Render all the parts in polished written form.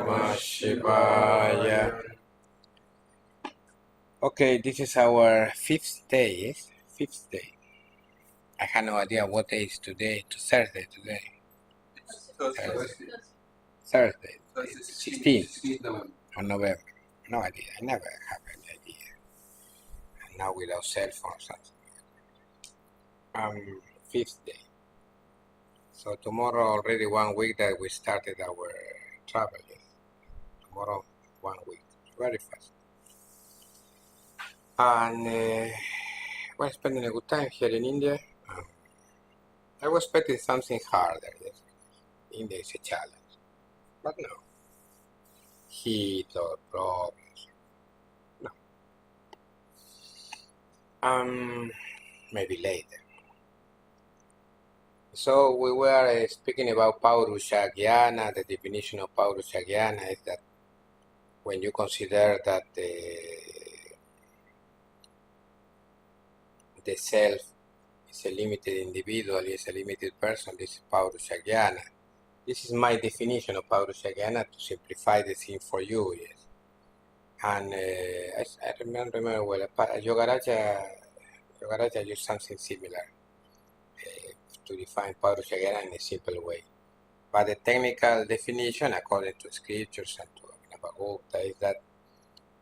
śivāya. Okay, this is our fifth day, yes? Fifth day. I have no idea what day is today. It's Thursday today. Thursday. 16th of November. No idea. I never have any idea. And now without cell phone or something. Fifth day. So tomorrow already 1 week that we started our travel. Yes? Tomorrow 1 week. Very fast. And we're spending a good time here in India. I was expecting something harder. Yes? India is a challenge. But no. Heat or problems. No. Maybe later. So we were speaking about Paurusha Jnana. The definition of Paurusha Jnana is that when you consider that the self is a limited individual, is a limited person, this is Paurusha Jnana. This is my definition of Paurusha Jnana to simplify the thing for you, yes. And I remember well, Yogaraja used something similar to define Paurusha Jnana in a simple way. But the technical definition, according to scriptures and to Bhagavān, is that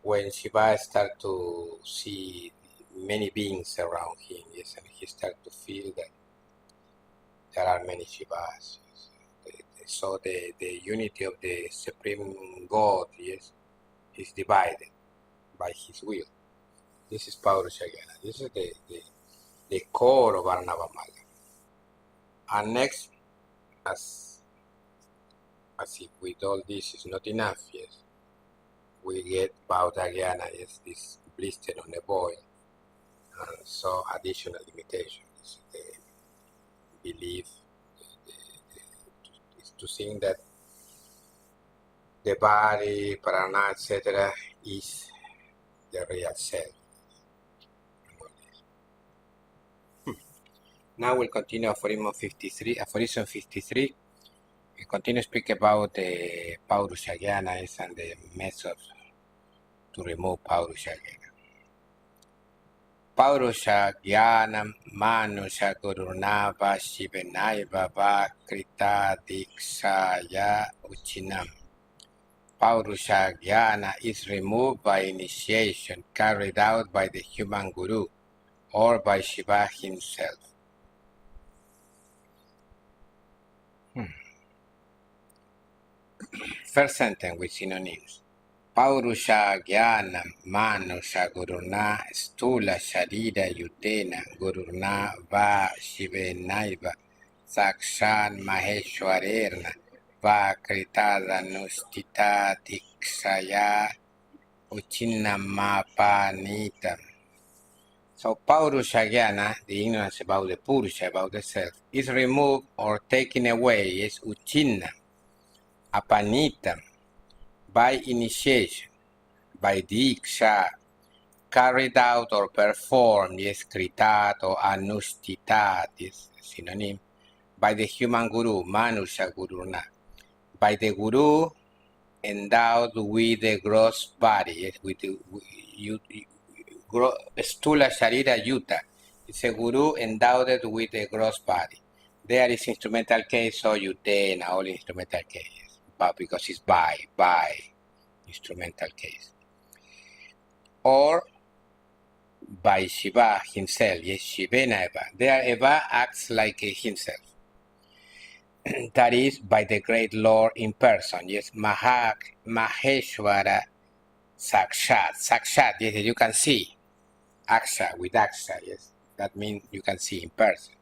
when Shiva starts to see many beings around him, yes, and he starts to feel that there are many Shivas. Yes. So the unity of the Supreme God, yes, is divided by his will. This is Paurusha Jnana. This is the core of Varnavamala. And next, as if with all this is not enough, yes, we get Bauta Jnana, yes, this blister on the boil. And so additional limitations, the belief, to think that the body, prana, etc., is the real self. Now we'll continue Aphorism 53. Aphorism 53. We continue to speak about the Paurusha Jnana and the methods to remove Paurusha Jnana. Paurusha Jnanam Manusha Gurunava Shivenaiva Va Krita Dikṣaya Uchinam. Paurusha Jnana is removed by initiation carried out by the human guru or by Shiva himself. First sentence with synonyms. Paurusha Jnanam Manusha Guruna Stula Sharira Yutena Guruna Va Shivenaiva Sakshan Maheshwarerna Va Kritada Nustita Dikṣaya Uchinamapanitam. So Paurusha Jnana, the ignorance about the Purusha, about the self, is removed or taken away, is Uchinna, Apanitam, by initiation, by diksha, carried out or performed, yes, kritat or anustitat, is synonym, by the human guru, manusha guruna, by the guru endowed with the gross body, yes, with the stula sharira yuta. It's a guru endowed with the gross body. There is instrumental case, so yutena, all instrumental case. But because it's by instrumental case, or by Shiva himself, yes, Shivena Eva. There Eva acts like himself. That is by the great Lord in person, yes, Maheshwara Sakshat, yes, you can see. Aksha with Aksha, yes, that means you can see in person.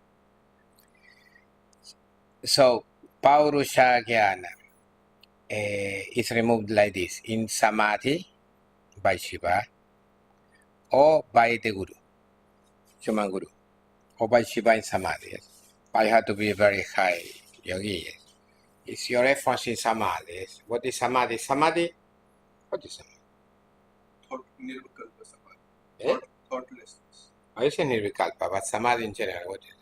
So Paurusha Jnana is removed like this, in Samadhi by Shiva, or by the Guru, human Guru, or by Shiva in Samadhi. Yes. I have to be a very high yogi. Yes. It's your efforts in Samadhi. Yes. What is Samadhi? Samadhi? What is Samadhi? Nirvikalpa Samadhi. Thoughtlessness. I say Nirvikalpa, but Samadhi in general, what is it?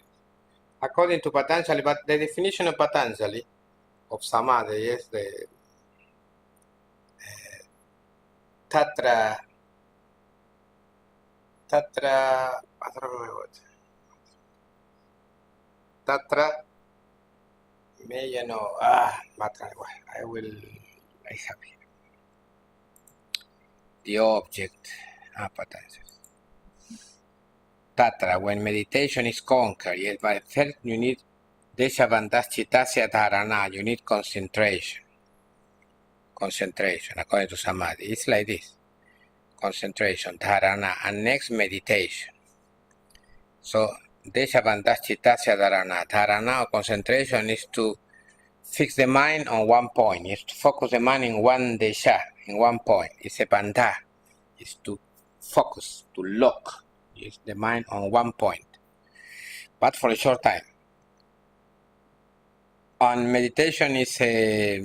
According to Patanjali, but the definition of Patanjali of Samadhi, yes, Tatra, may Matra, I have here. The object, Tatra, when meditation is conquered, yes, but first you need Deshabandhas Chitasya Dharana, you need concentration. Concentration, according to Samadhi. It's like this. Concentration, Dharana, and next meditation. So, Deshabandhas Chitasya Dharana. Dharana or concentration is to fix the mind on one point. It's to focus the mind in one desha, in one point. It's a bandha. It's to focus, to lock the mind on one point, but for a short time. On meditation is a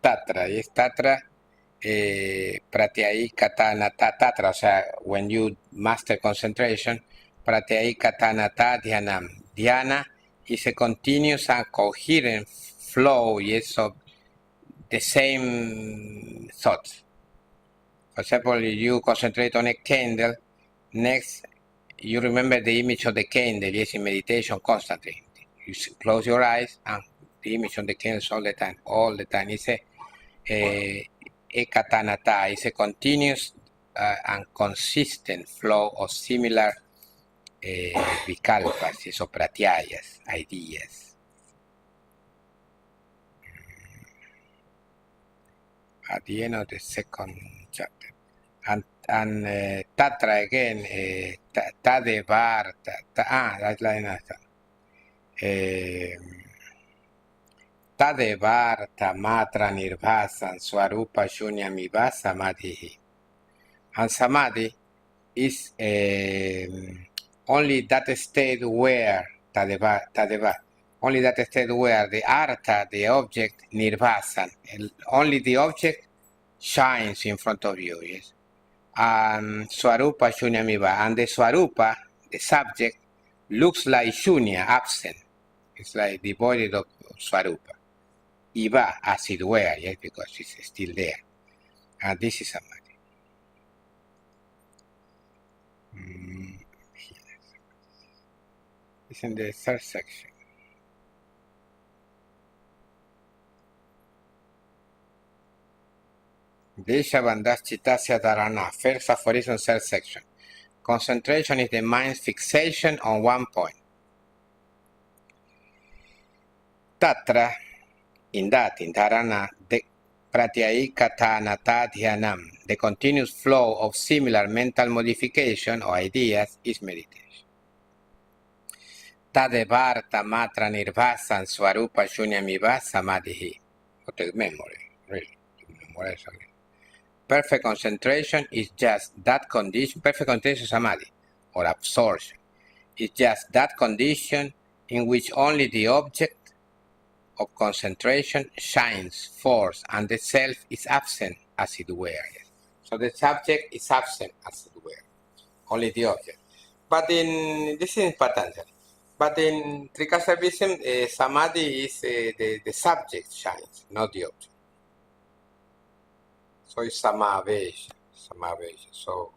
Tatra. Yes, Tatra, Pratyayikatanata Tatra. O sea, when you master concentration, Pratyayikatanata Dhyanam. Dhyana is a continuous and coherent flow, yes, of the same thoughts. For example, if you concentrate on a candle, next you remember the image of the candle, yes, in meditation constantly. You close your eyes and the image of the candle all the time. It's a katanata, it's a continuous and consistent flow of similar vikalpas, so pratyayas, ideas. At the end of the second chapter. And Tatra again, Tadevar, that's like Tadevarta Matra Nirvasan Swarupa Shunyamiva Samadhi. And Samadhi is only that state where Tadeva, only that state where the artha, the object, nirvasan, only the object shines in front of you, yes. Swarupa Shunyamiva, and the Swarupa, the subject, looks like Shunya, absent. It's like devoid of Swarupa. Iva, as it were, yes, because it's still there. And this is Samadhi. It's in the third section. Deshabandhas Chitasya Dharana, first aphorism, third section. Concentration is the mind's fixation on one point. Tatra, in Dharana, the Pratyayikatanata Dhyanam, the continuous flow of similar mental modification or ideas, is meditation. Tadevarta Matra Nirvasan Swarupa Shunyamiva Samadhi. What is memory, really? Memorize again. Perfect concentration is just that condition. Perfect concentration is Samadhi, or absorption. It's just that condition in which only the object of concentration shines forth and the self is absent, as it were. So the subject is absent, as it were. Only the object. But this is Patanjali. But in Trika Shaivism, Samadhi is the subject shines, not the object. So it's Samavesha. So,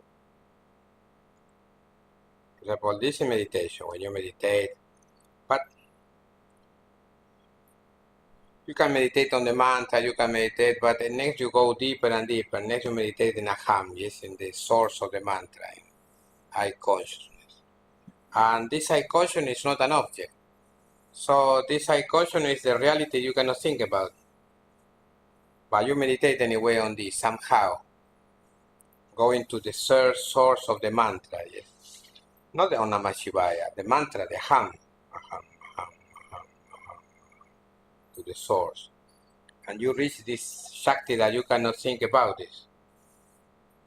for example, this is meditation, when you meditate, but you can meditate on the mantra, you can meditate, but next you go deeper and deeper. Next you meditate in Aham, yes, in the source of the mantra, in I consciousness. And this I consciousness is not an object. So this I consciousness is the reality you cannot think about. But you meditate anyway on this, somehow. Going to the source of the mantra, yes. Not the namaḥ śivāya, the mantra, the aham, to the source. And you reach this Shakti that you cannot think about this,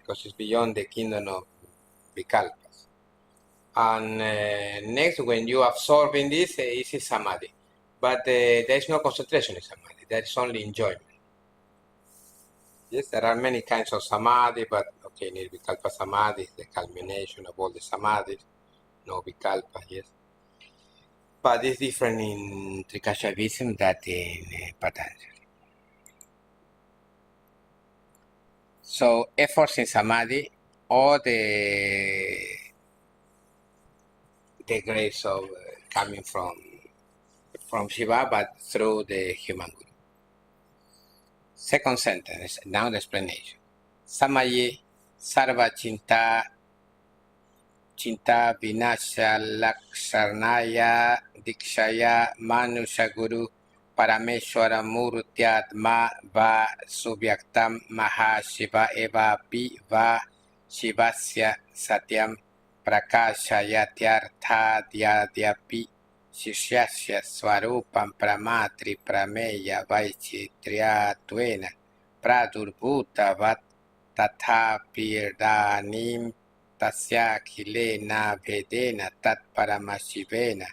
because it's beyond the kingdom of Vikalpas. And next, when you absorb in this, it is Samadhi. But there is no concentration in Samadhi, there is only enjoyment. Yes, there are many kinds of Samadhi, but okay, Nirvikalpa Samadhi is the culmination of all the Samadhis, no Vikalpa, yes. But it's different in Trika Shaivism than in Patanjali. So efforts in samadhi or the grace of coming from Shiva, but through the human guru. Second sentence, now the explanation. Samaye sarva chinta vinasha laksharnaya dikshaya manusha guru parameshwara murtyatma va subhyaktam maha shiva eva pi va shivasya satyam prakashayatyarthadyapi Shishyasya Swarupam Pramatri Prameya Vaichitriatvena Pradurvutavat Tathapirdanim Tasya Khilena Vedena Tat Paramashivena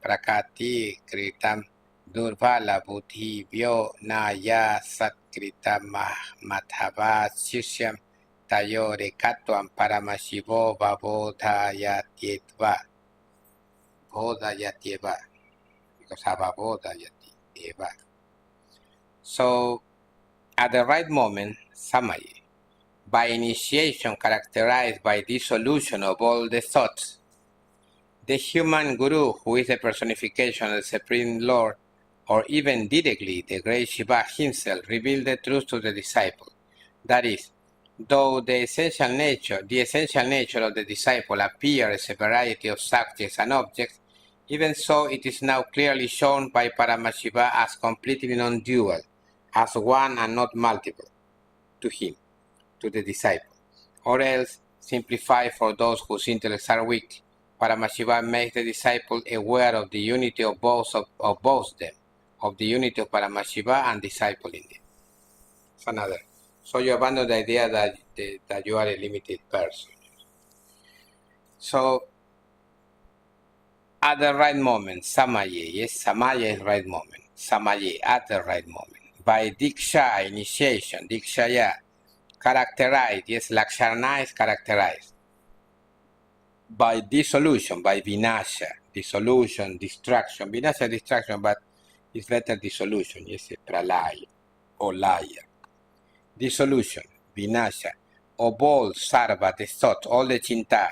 Prakati Kritam Durvala Buddhi Vyo Naya Satkritam Madhava Shishyam Tayore Katvam Paramashivo Vabodhayatyetva Bodhayatyeva, because Abodhayatyeva. So, at the right moment, Samaye, by initiation characterized by dissolution of all the thoughts, the human guru, who is the personification of the Supreme Lord, or even directly the great Shiva himself, revealed the truth to the disciple. That is, though the essential nature of the disciple appears as a variety of subjects and objects, even so it is now clearly shown by Paramashiva as completely non-dual, as one and not multiple, to him, to the disciple. Or else, simplified for those whose intellects are weak, Paramashiva makes the disciple aware of the unity of both them, of the unity of Paramashiva and disciple in them. It's another. So you abandon the idea that you are a limited person. So, at the right moment, Samaye, yes, Samaye is right moment. Samaye, at the right moment. By Diksha, initiation, Dikshaya, characterized, yes, Laksharna is characterized. By dissolution, by Vinasha, dissolution, destruction. Vinasha, destruction, but it's better dissolution, yes, Pralaya, or Laya. Dissolution, Vinasha, of all sarva, the thought, all the chinta.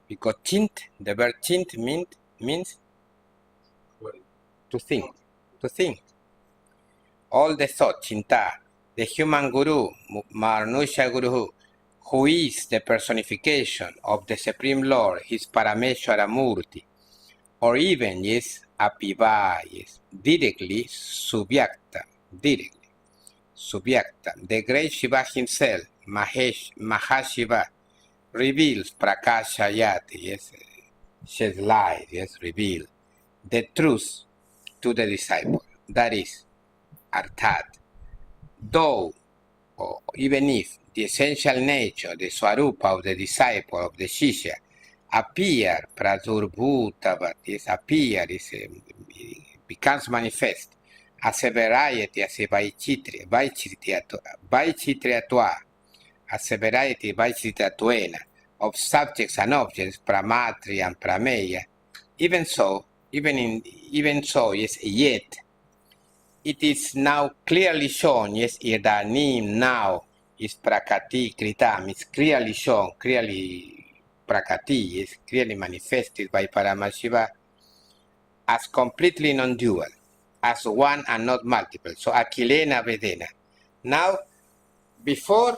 Because chint, the word chint means to think. All the thought, chinta, the human guru, Manusha guru, who is the personification of the Supreme Lord, his Parameshwara Murti, or even, yes, Apiva, yes, directly, Subhyakta, the great Shiva himself, Mahashiva, reveals Prakashayati, yes, shed light, yes, reveal the truth to the disciple. That is, Arthat. Though, or even if, the essential nature, the Swarupa of the disciple, of the Shishya, appear, Pradurbhutavat, yes, appear, becomes manifest as a variety, as a Vaichitriatva, as a variety, Vaichitriatvena, of subjects and objects, Pramatri and Prameya. Even so, yes, yet, it is now clearly shown, yes, Irdanim now is Prakati Kritam, it's clearly shown, Prakati is clearly manifested by Paramashiva as completely non-dual, as one and not multiple. So, Akilena Vedena. Now, before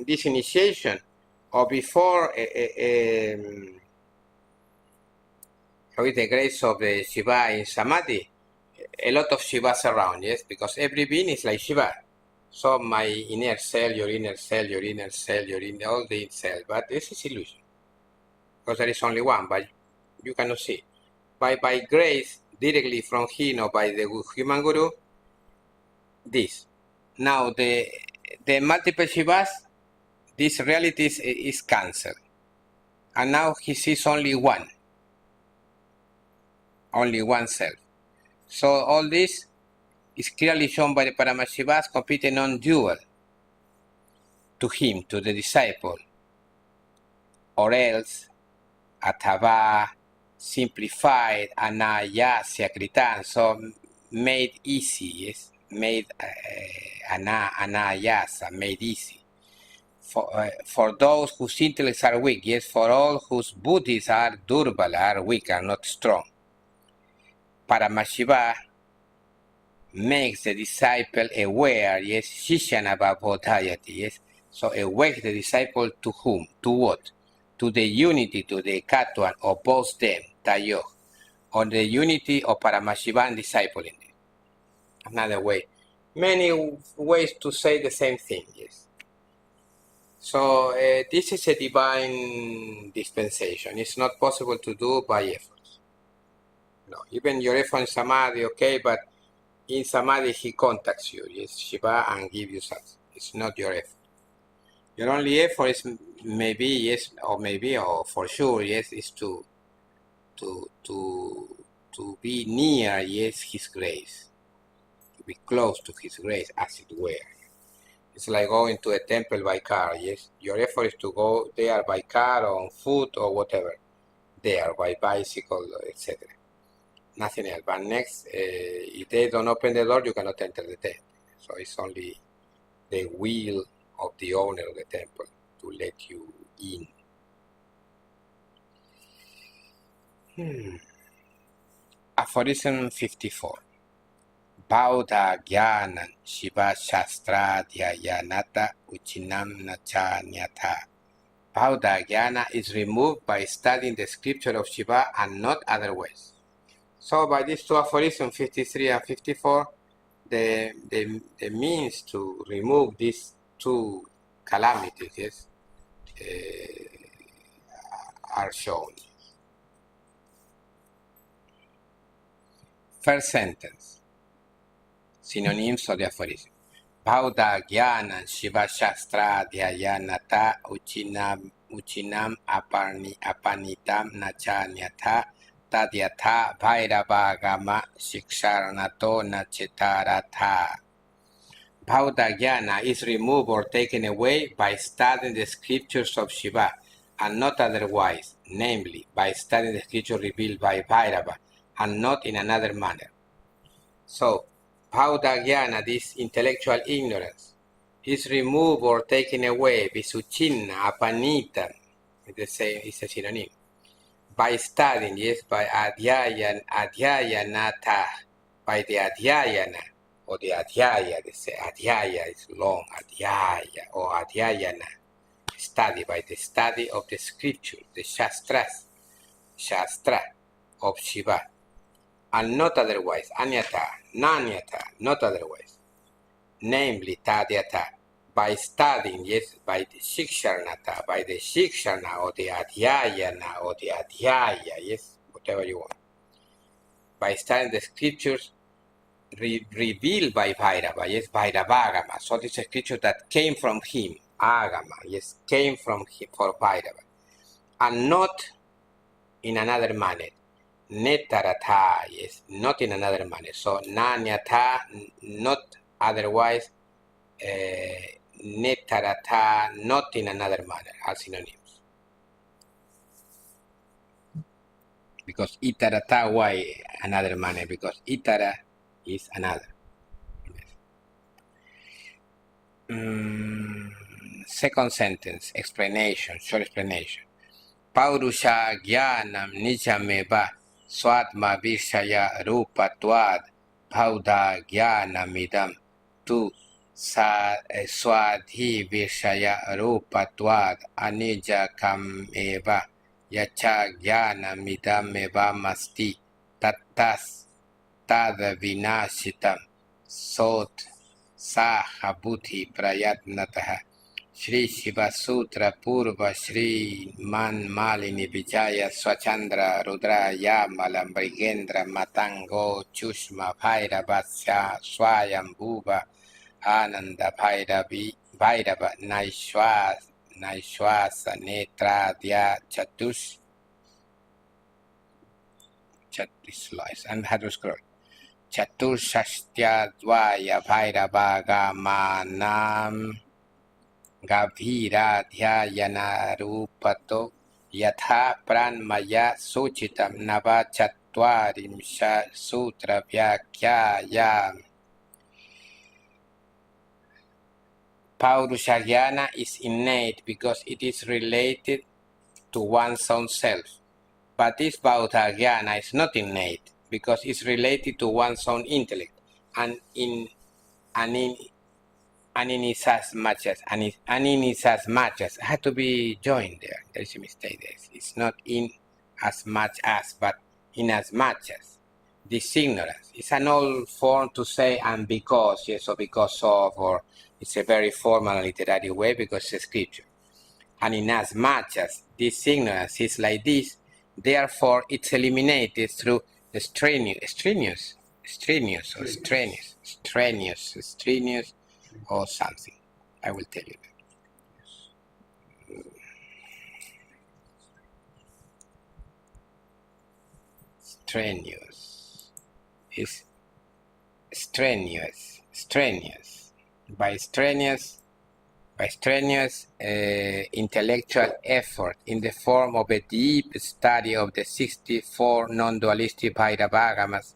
this initiation, or before with the grace of the Shiva in Samadhi, a lot of Shivas around, yes, because every being is like Shiva. So my inner cell, your inner cell, all the inner cell, but this is illusion. Because there is only one, but you cannot see. By grace, directly from him or by the human guru, this. Now the multiple Shivas, this reality is cancelled. And now he sees only one self. So all this is clearly shown by the Paramashivas, completely non-dual to him, to the disciple, or else Athava, simplified, Anayasya Kritan, so made easy, yes, made Anayasa, made easy. for those whose intellects are weak, yes, for all whose buddhis are durbal, are weak, are not strong. Paramashiva makes the disciple aware, yes, Shishanabha Bodhayati, yes. So awake the disciple to whom? To what? To the unity, to the Ekatwan of both them, Tayo, on the unity of Paramashiva and discipling. Another way. Many ways to say the same thing, yes. So this is a divine dispensation. It's not possible to do by efforts. No, even your effort in Samadhi, okay, but in Samadhi he contacts you, yes, Shiva, and gives you something. It's not your effort. Your only effort is maybe, yes, or for sure, yes, is to be near, yes, his grace. To be close to his grace, as it were. It's like going to a temple by car, yes? Your effort is to go there by car or on foot or whatever. There, by bicycle, etc. Nothing else. But next, if they don't open the door, you cannot enter the temple. So it's only the will of the owner of the temple to let you in. Aphorism 54. Bauddha Gyanan Shiva Shastra Dhyayanata Uchinam Nachanyatha. Bauddha Jnana is removed by studying the scripture of Shiva and not otherwise. So by these two aphorisms, 53 and 54, the means to remove these two calamities, yes, are shown. First sentence, synonyms of the aphorism. Bauddha Jnana Shiva Shastra Dhyayanata Uchinam Apanitam Nachanyatha Tadyatha Bhairavagama Shiksharanato Nachetaratha. Bauddha Jnana is removed or taken away by studying the scriptures of Shiva and not otherwise, namely by studying the scripture revealed by Bhairava and not in another manner. So, Bauddha Jnana, this intellectual ignorance, is removed or taken away, visuchinna, apanita, it's a synonym, by studying, yes, by adhyayanata, by the adhyayana, or the adhyaya, they say adhyaya is long, adhyaya, or adhyayana, study, by the study of the scripture, the shastra of Shiva, and not otherwise, anyata, nanyata, not otherwise, namely tadyata, by studying, yes, by the shiksharnata, by the shiksharna or the adhyayana or the adhyaya, yes, whatever you want, by studying the scriptures revealed by Bhairava, yes, Bhairavagama, so this is a scripture that came from him, agama, yes, came from him for Bhairava, and not in another manner. Netaratha, yes, not in another manner. So nanyatha, not otherwise. Netaratha, not in another manner, are synonyms. Because itarata, why another manner? Because itara is another. Second sentence, explanation, short explanation. Paurusha Jnanam Nijameva Swatma Vishaya Rupatvad Bauddha Jnanamidam Tu Swadhi Vishaya Rupatvad Anijakam Eva Yacha Jnanamidam Eva Masti Tattas Tada Vinashitam Sot Saha Buddhi Prayatnataha Shri Shiva Sutra Purva Shri Man Malini Vijaya Swachandra Rudra Yamala Brigendra Matango Chushma Bhairavasya Swayam Bhuva Ananda Bhairava Naishwasa Netra Dya Chatush and how to scroll Chatushastya Dvaya Bhairavagamanam Gavira Dhyayana Rupato Yatha Pranmaya Suchitam Nava Chatvarimsha Sutra Vyakyaya Paurusha jnana is innate because it is related to one's own self. But this Bauddha jnana is not innate because it's related to one's own intellect. And in as much as I had to be joined there. There's a mistake there. It's not in as much as, but in as much as. This ignorance. It's an old form to say and because, yes, or because of, or it's a very formal literary way because it's a scripture. And in as much as this ignorance is like this, therefore it's eliminated through the strenuous or something. I will tell you that. Strenuous is strenuous. By strenuous intellectual effort in the form of a deep study of the 64 non-dualistic Bhairavagamas,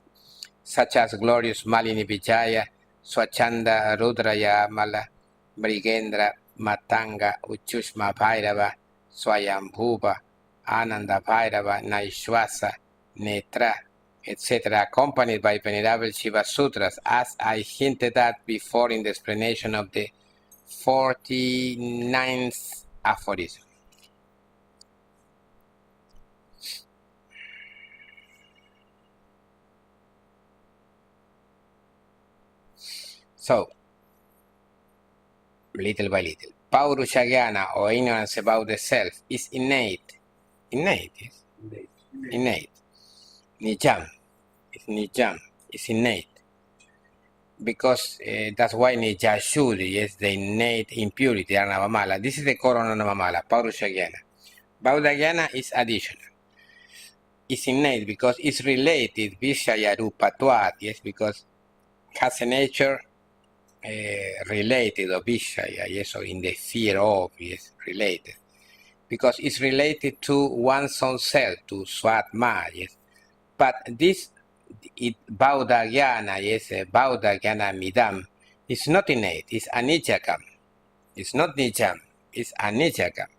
such as glorious Malini Vijaya, Swachanda, Rudraya, Mala, Brigendra, Matanga, Uchushma Bhairava, Swayambhuva, Ananda Bhairava, Naishwasa, Netra, etc., accompanied by Venerable Shiva Sutras, as I hinted at before in the explanation of the 49th aphorism. So, little by little, Paurusha jnana, or ignorance about the self, is innate. Innate. Nijam. It's innate. Because that's why Nijashuri is the innate impurity, Anavamala. This is the Corona Navamala, Paurusha jnana. Bauddha jnana is additional. It's innate because it's related, Vishaya Rupatvat, yes, because has a nature related, or Vishaya, yes, or in the fear of, yes, related. Because it's related to one's own self, to Swatma, yes. But this Bauddha jnana, yes, Bauddha jnana midam, is not innate, it's anicakam. It's not nijam, it's anicakam.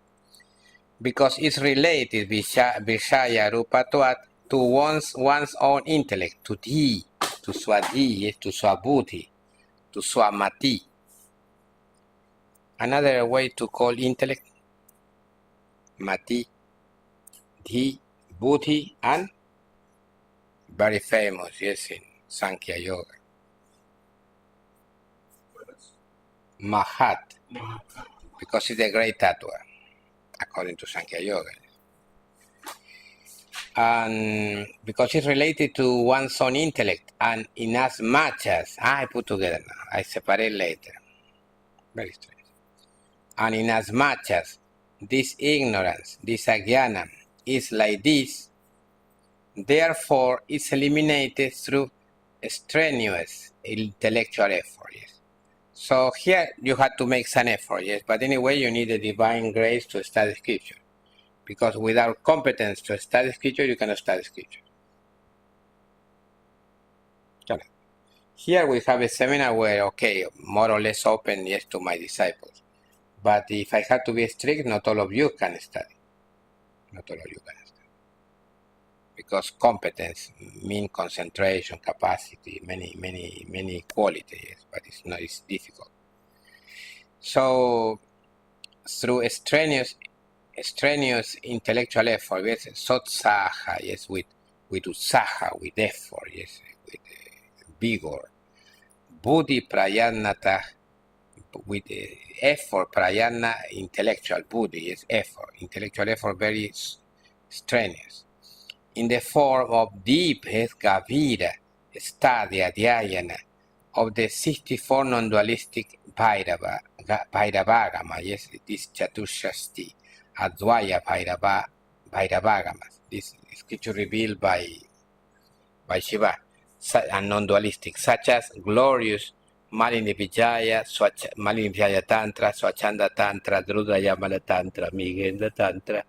Because it's related, Vishaya Rupatvat, to one's own intellect, to Dhi, to Swadhi, yes, to Swabuddhi, to Swamati. Another way to call intellect, Mati, Dhi, Buddhi, and very famous, yes, in Sankhya Yoga, Mahat, because it's a great tattva, according to Sankhya Yoga. And because it's related to one's own intellect, and in as much as, I put together now, I separate later, very strange. And in as much as this ignorance, this ajnana, is like this, therefore it's eliminated through strenuous intellectual effort, yes. So here you had to make some effort, yes, but anyway you need a divine grace to study scripture. Because without competence to study scripture, you cannot study scripture. Here we have a seminar where, okay, more or less open, yes, to my disciples. But if I had to be strict, not all of you can study. Not all of you can study. Because competence means concentration, capacity, many qualities, yes, but it's difficult. So, through strenuous intellectual effort, yes, satsaṅga-s, yes, with utsaha, with effort, yes, with vigor, buddhi prayanata, with effort, prayana, intellectual, buddhi, yes, effort, intellectual effort, very strenuous, in the form of deep, yes, gavira, study, adhyayana, of the 64 non-dualistic Bhairavagama, yes, this Chatushasti, Advaya Bhairavagamas, this scripture revealed by Shiva, and non-dualistic, such as glorious Malini Vijaya, Malini Vijaya Tantra, Swachanda Tantra, Drudayamala Tantra, Migenda Tantra,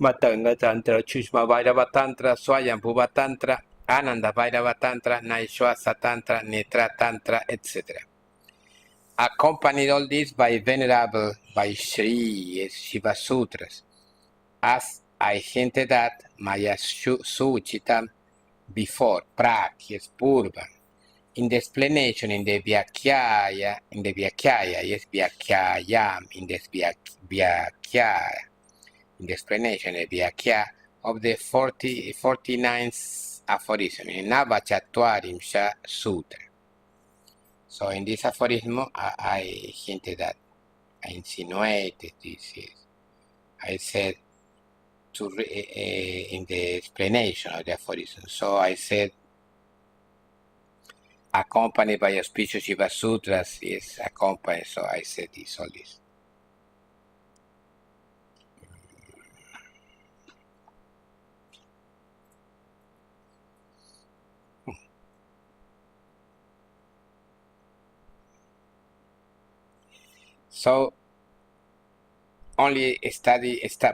Matanga Tantra, Chushma Bhairava Tantra, Swayambhuva Tantra, Ananda Bhairava Tantra, Naishwasa Tantra, Netra Tantra, etc. accompanied all this by Venerable by Sri Shiva Sutras, as I hinted at Maya Suchitam before, yes, Purva, in the explanation, in the Vyakhya, yes, Vyakhayam, in the Vyakhya, in the explanation, the Vyakhya of the 49th aphorism, in Navachatvarimsha Sutra. So in this aphorism, I hinted at, I insinuated this, yes. I said, in the explanation of the aphorism. So I said, accompanied by auspicious Shiva Sutras is accompanied. So I said this, all this. So only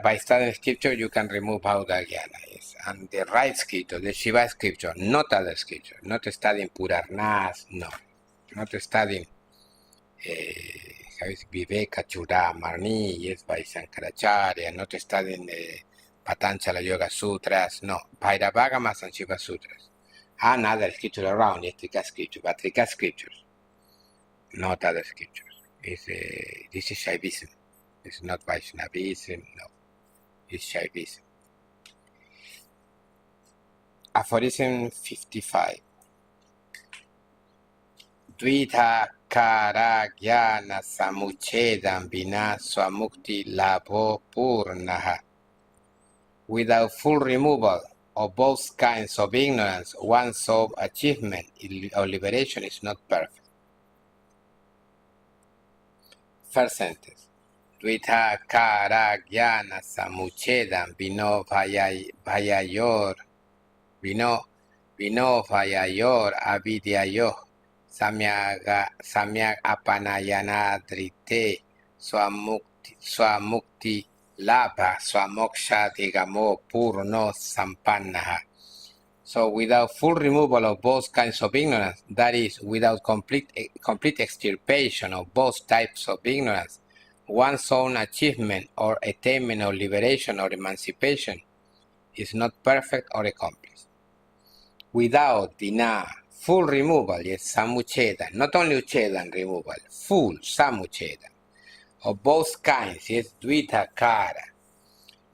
by studying scripture you can remove Bhagavān, yes. And the right scripture, the Shiva scripture, not other scripture, not studying Puranas, no. Not studying Viveka Chudamarni, yes, by Shankaracharya, not studying Patanjala Yoga Sutras, no. Parabhairavayogasaṁsthāpanapracodanam and Shiva Sutras. And other scripture around, yes, Trika scripture, but Trika scriptures, not other scriptures. This is Shaivism. It's not Vaishnavism, no. It's Shaivism. Aphorism 55. Dvita kara jnana samuchedam vina swamukti labho purnaha. Without full removal of both kinds of ignorance, one's achievement or liberation is not perfect. First sentence. Dvita kara jnana samuchedam vino vayayor avidyayor samyak apanayanadrite swamukti labha swamoksha digamo purno sampannaha. So without full removal of both kinds of ignorance, that is, without complete extirpation of both types of ignorance, one's own achievement or attainment of liberation or emancipation is not perfect or accomplished. Without vina, full removal, yes, samucheda, not only ucheda removal, full samucheda, of both kinds, yes, dvita kara,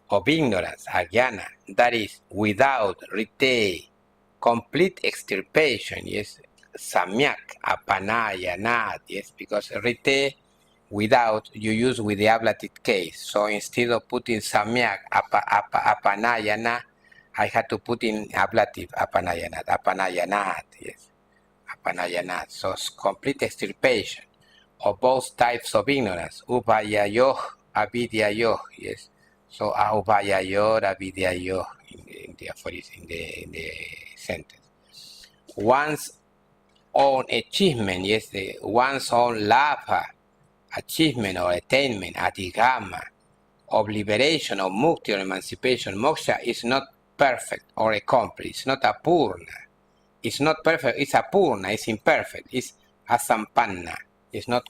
of ignorance, ajnana, that is, without rite, complete extirpation, yes, samyak apanayanat, yes, because rite, without, you use with the ablative case. So instead of putting samyak apanayana, I had to put in ablative apanayanat, yes, apanayanat. So it's complete extirpation of both types of ignorance, upayayoh, avidyayoh, yes. So upayayor, avidyayoh in the aphorism, in the sentence. One's own achievement, yes, one's own labha, achievement or attainment, adhigama, of liberation, of mukti or emancipation, moksha, is not perfect or accomplished. It's not apurna. It's not perfect, it's apurna, it's imperfect, it's asampanna, it's not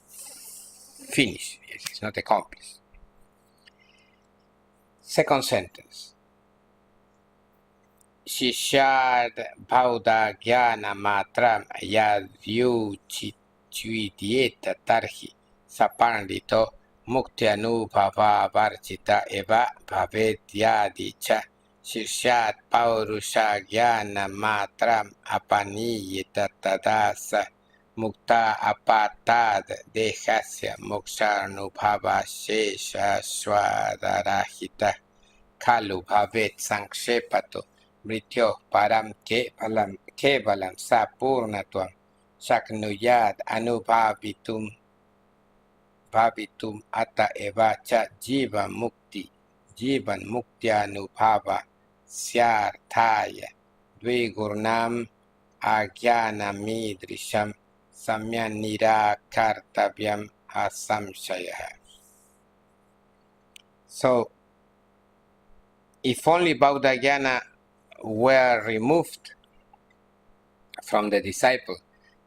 finished, yes, it's not accomplished. Second sentence. Shishyad bhauda jnana matram yadyuchityuidyeta tarhi sapandito muktyānubhava varchita eva bhavedyadi cha shishyat paurusha jnana matram apaniyeta tadasa mukta apatad dehasya mokshanubhava shesha swadarahita kalu bhavet sankshepato mrityo param kevalam sapurnatvam shaknuyad anubhavitum ata eva cha jivan muktyānubhava syarthaya dvigurnam ajnanamidrisham samyanirakartavyam asamshaya. So, if only Bhauda were removed from the disciple,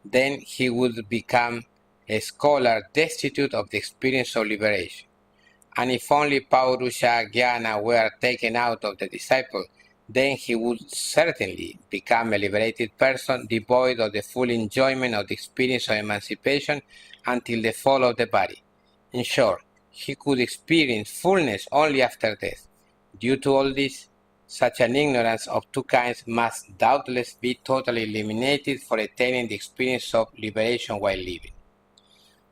then he would become a scholar destitute of the experience of liberation. And if only Paurusha Jnana were taken out of the disciple, then he would certainly become a liberated person, devoid of the full enjoyment of the experience of emancipation until the fall of the body. In short, he could experience fullness only after death. Due to all this, such an ignorance of two kinds must doubtless be totally eliminated for attaining the experience of liberation while living.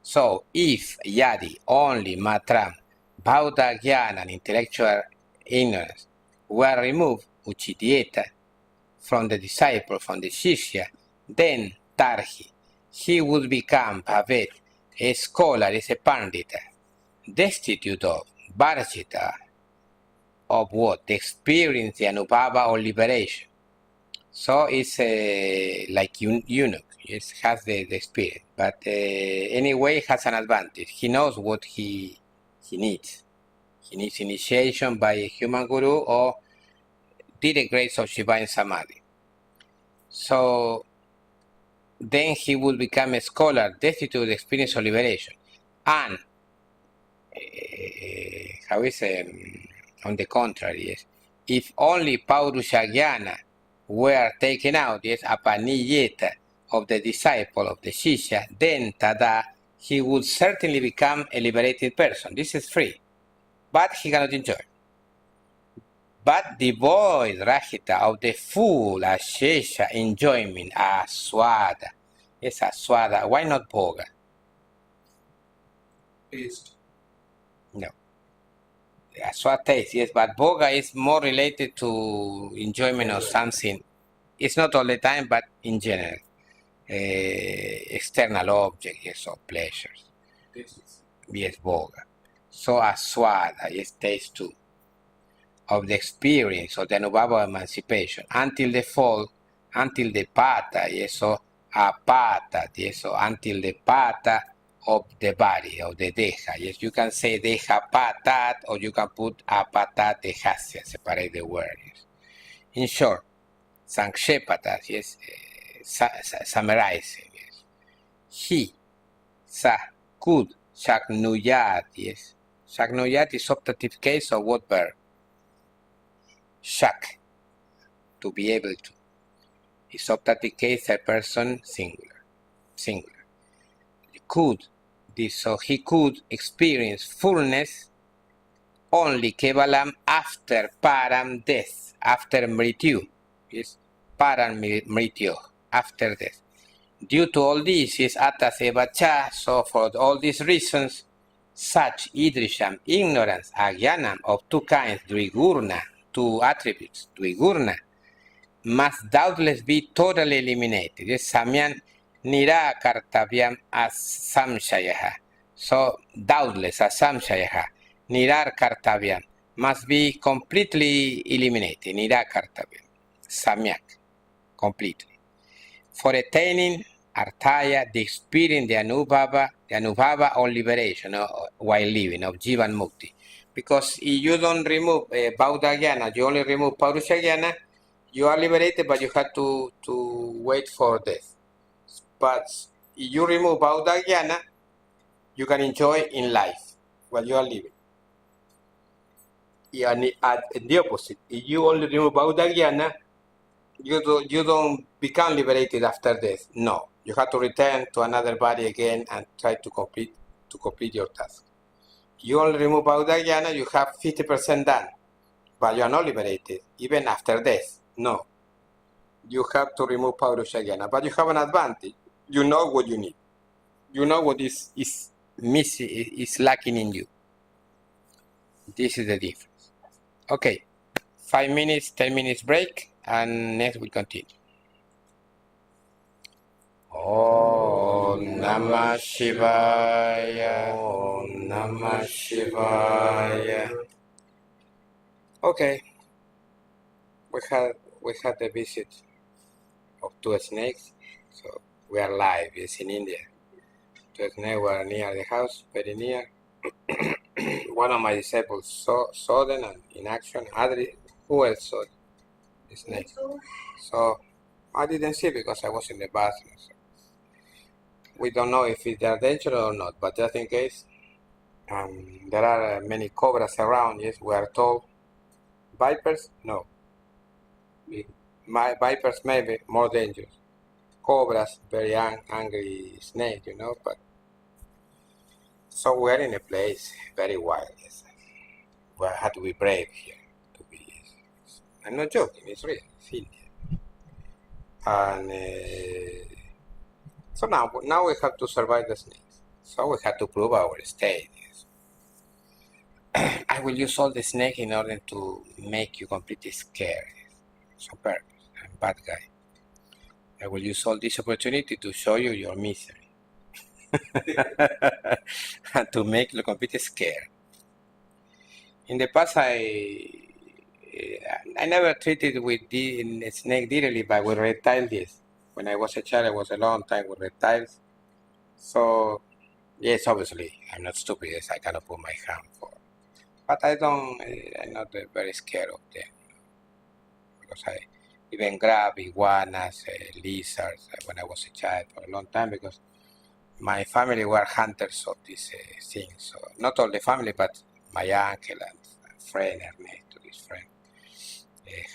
So, if Yadi, only Matram, Bauddha Jnana and intellectual ignorance were removed, Uchidieta, from the disciple, from the Shishya, then Tarhi, he would become Bhavet, a scholar, is a Pandita, destitute of Varjita, of what? The experience, the Anubhava or liberation. So it's like eunuch, it has the experience, but anyway has an advantage. He knows what he needs. He needs initiation by a human guru or direct grace of śivāya and samadhi. So then he will become a scholar destitute of the experience of liberation. And on the contrary, yes, if only Paurusha Jnana were taken out, yes, apaniyeta of the disciple of the Shishya, then tada he would certainly become a liberated person. This is free, but he cannot enjoy. But devoid Rajita of the full Ashesha enjoyment, Aswada. Yes, Aswada. Why not Bhoga? Taste. No. Aswada taste, yes, but Bhoga is more related to enjoyment of something. It's not all the time, but in general. External objects, yes, or pleasures. Taste. Yes, Bhoga. So Aswada, yes, taste too. Of the experience of the Anubhava emancipation until the fall, until the pata, yes, so apata, yes, so until the pata of the body, of the deha. Yes, you can say deha patat, or you can put apatat dehasya, separate the word. Yes. In short, sankshepatas, yes, summarizing, yes. He, sa, could, shaknuyat, yes. Shaknuyat is optative case of what verb? Shak, to be able to. Is optative case a person singular. Could, this, so he could experience fullness only kevalam after param death, after mrityu. Yes, param mrityu, after death. Due to all this is atas evacha, so for all these reasons, such idrisham, ignorance, agyanam of two kinds, dvigurna, two attributes, dvigurna, must doubtless be totally eliminated. Yes, samyan nirakartavyam asamshayaha. So doubtless asamshayaha, nirakartavyam, must be completely eliminated, nirakartavyam, samyak, completely. For attaining arthaya, the experience, the anubhava or liberation while living, of jivan mukti. Because if you don't remove Bauddha Jnana, you only remove Paurusha Jnana, you are liberated, but you have to wait for death. But if you remove Bauddha Jnana, you can enjoy in life while you are living. And at the opposite, if you only remove Bauddha Jnana, you don't become liberated after death. No, you have to return to another body again and try to complete your task. You only remove Bauddha Jnana, you have 50% done, but you are not liberated, even after death. No. You have to remove Paurusha Jnana, but you have an advantage. You know what you need. You know what is missing, is lacking in you. This is the difference. Okay, 5 minutes, 10 minutes break, and next we continue. Om Namah Shivāya. Om Namah Shivāya. Okay, we had the visit of two snakes, so we are live. It's in India. Two snakes were near the house, very near. One of my disciples saw them and in action. Adri, who else saw the snake? So I didn't see because I was in the bathroom. So we don't know if they are dangerous or not, but just in case, there are many cobras around. Yes, we are told. Vipers, no. My vipers maybe more dangerous. Cobras, very angry snake, but so we're in a place very wild. Yes. We have to be brave here. I'm not joking, it's real, it's India. And so now we have to survive the snakes. So we have to prove our state. Yes. I will use all the snake in order to make you completely scared. Yes. On purpose. I'm a bad guy. I will use all this opportunity to show you your misery. And to make you completely scared. In the past, I never treated with the snake directly, but with reptiles, yes. When I was a child, I was a long time with reptiles. So, yes, obviously, I'm not stupid. Yes, I cannot put my hand for. But I'm not very scared of them. Because I even grab iguanas, lizards when I was a child for a long time, because my family were hunters of these things. So, not all the family, but my uncle and friend, Ernesto, this friend,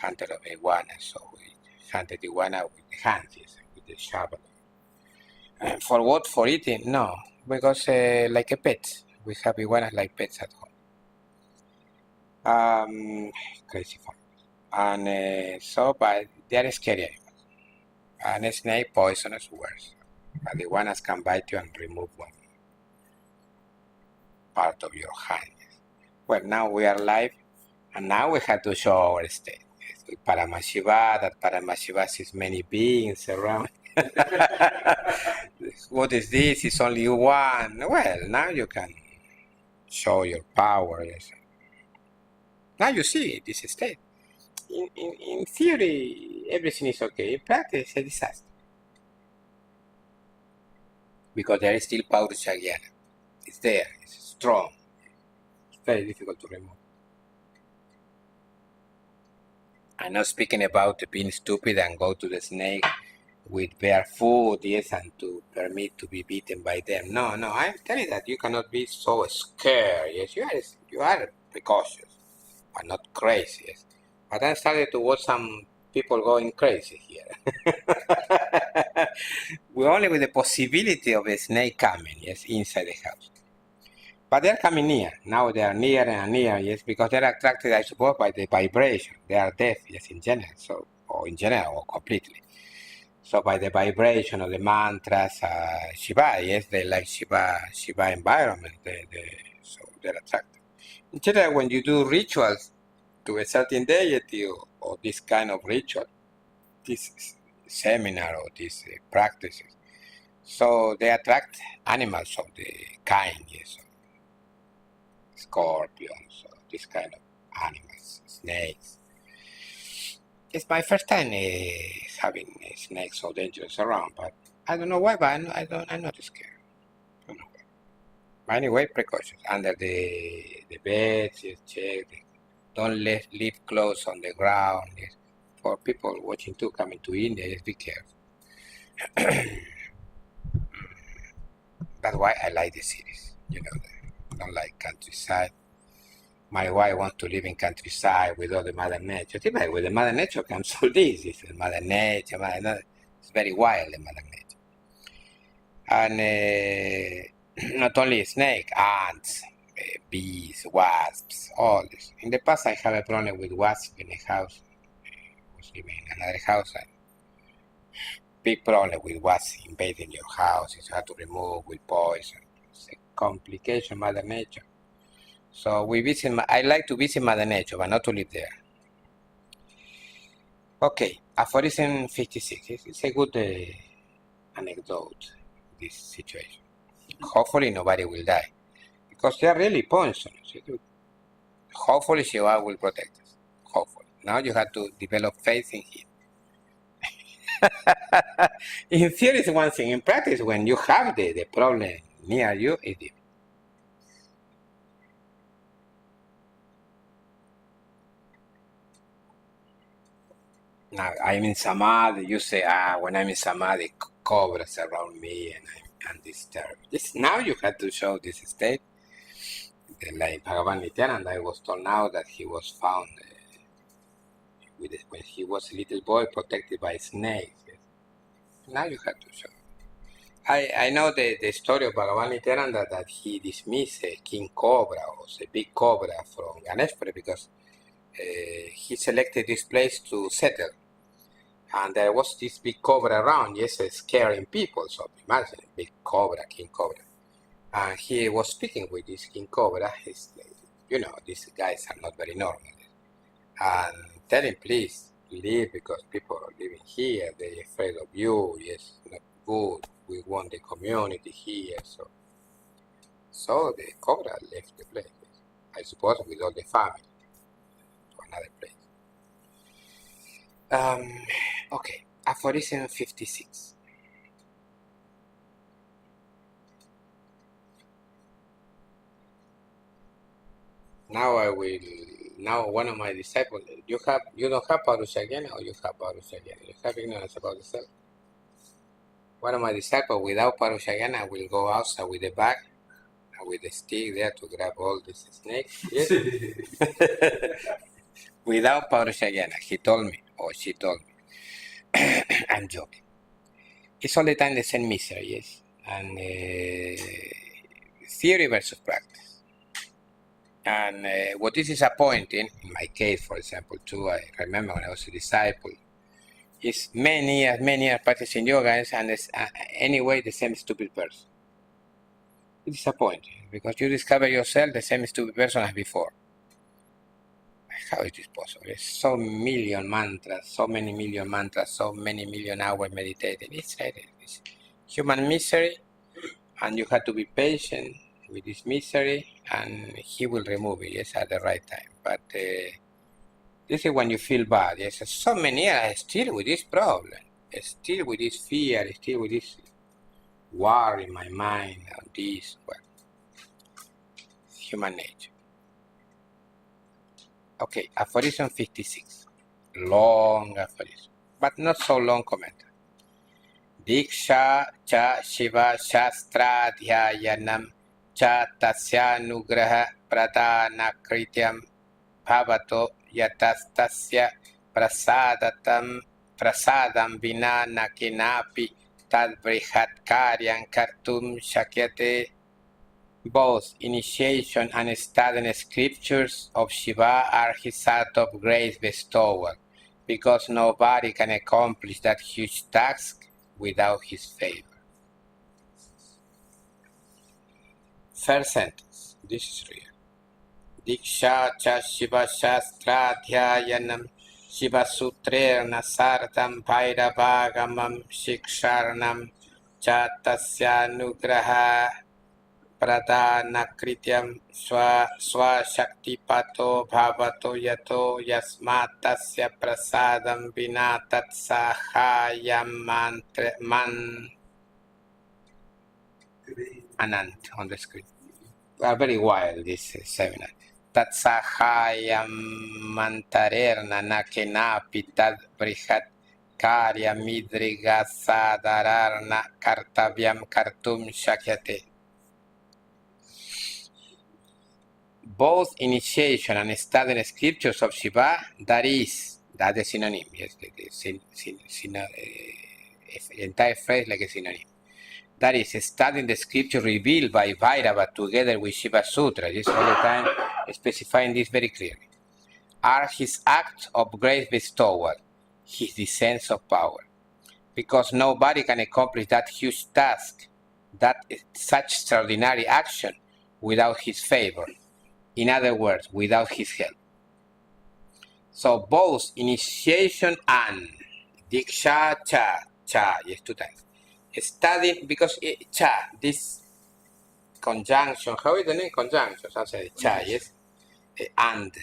hunter of iguanas. So we hunted iguana with the hands, yes, with the shovel. For what? For eating? No, because like a pet. We have iguanas like pets at home. Crazy fun. And but they are scary animals. And a snake poisonous worse. But the iguanas can bite you and remove one part of your hand. Well, now we are live, and now we have to show our state. Yes, with Paramashiva, that Paramashiva is many beings around. What is this? It's only one. Well, now you can show your power. Yes. Now you see this state. In theory, everything is okay. In practice, it's a disaster. Because there is still Paurusha Jnana. It's there. It's strong. It's very difficult to remove. I'm not speaking about being stupid and go to the snake with bare food, yes, and to permit to be beaten by them. No, I'm telling you that you cannot be so scared. Yes, you are precautious, but not crazy. Yes. But I started to watch some people going crazy here. We're only with the possibility of a snake coming, yes, inside the house. But they're coming near. Now they are near and near, yes, because they're attracted, I suppose, by the vibration. They are deaf, yes, in general, or completely. So by the vibration of the mantras, Shiva, yes, they like Shiva environment, so they're attracted. In general, when you do rituals to a certain deity or this kind of ritual, this seminar or these practices, so they attract animals of the kind, yes, scorpions, or this kind of animals, snakes. It's my first time having snakes so dangerous around, but I don't know why, but I'm not scared. I don't know why. But anyway, precautions. Under the beds, yes, check. Don't leave clothes on the ground. Yes. For people watching too, coming to India, just be careful. That's why I like the cities. I don't like countryside. My wife wants to live in countryside with all the Mother Nature. With the Mother Nature comes all this. It's the Mother Nature, it's very wild, the Mother Nature. And not only snake, ants, bees, wasps, all this. In the past, I have a problem with wasps in a house. I was living in another house. And big problem with wasps invading your house. You have to remove with poison. It's a complication, Mother Nature. So I like to visit Mother Nature, but not to live there. Okay, aphorism 56. It's a good anecdote, this situation. Hopefully nobody will die, because they are really poisonous. Hopefully Shiva will protect us. Hopefully. Now you have to develop faith in him. In theory it's one thing. In practice, when you have the problem near you, it's different. Now, I'm in Samadhi. You say, when I'm in Samadhi, cobras around me and I'm undisturbed. Yes, now you had to show this state. Like Bhagavān Nityānanda, I was told now that he was found when he was a little boy protected by snakes. Yes. Now you have to show. I know the story of Bhagavān Nityānanda, that he dismissed a king cobra, or a big cobra from GANESHPURI, because he selected this place to settle. And there was this big cobra around, yes, scaring people. So imagine a big cobra, king cobra. And he was speaking with this king cobra. These guys are not very normal. And tell him, please leave, because people are living here. They're afraid of you. Yes, not good. We want the community here. So the cobra left the place. I suppose with all the family to another place. Okay, aphorism 56. Now one of my disciples, you don't have Parushagena, or you have Parushagena? You have ignorance about the self. One of my disciples, without Parushagena, will go outside with a bag and with a stick there to grab all these snakes. Yes. Without Parushagena, he told me, or she told me. I'm joking. It's all the time the same misery, yes. And theory versus practice. And what is disappointing, in my case, for example, too, I remember when I was a disciple, is many years practicing yoga, and anyway, the same stupid person. It's disappointing, because you discover yourself the same stupid person as before. How is this possible? There's so many million mantras, so many million hours meditating. It's human misery, and you have to be patient with this misery, and he will remove it, yes, at the right time. But this is when you feel bad. Yes, so many years still with this problem, still with this fear, still with this war in my mind, and this, well, human nature. Okay, aphorism 56. Long aphorism, but not so long comment. Diksha cha shiva shastradhyayanam cha tasyanugraha pradānakrityam bhavato yatastasya prasadam vina nakinapi tadbrihat karyam kartum shakyate. Both initiation and studying scriptures of Shiva are his act of grace bestowal, because nobody can accomplish that huge task without his favor. First sentence, this is real. Diksha cha Shiva Shastradhyayanam Shiva Sutrerna Sartam Bhairavāgamam Shiksharnam cha tasyanugraha Pradānakrityam swashaktipato bhavato yato yasmatasya prasadam vina tatsahayam Anant on the screen. We are very wild this seminar. Tatsahayam mantarerna nakenapi tad brihat karya midriga sadararna kartavyam kartum shakyate. Both initiation and studying scriptures of Shiva, that is the synonym, yes, the entire phrase like a synonym. That is, studying the scripture revealed by Bhairava together with Shiva Sutra, this all the time specifying this very clearly, are his act of grace bestowal, his descents of power, because nobody can accomplish that huge task, such extraordinary action, without his favor. In other words, without his help. So both initiation and diksha cha, yes, 2 times. Studying, because cha, this conjunction, how is the name? Conjunction, I say cha, yes, and.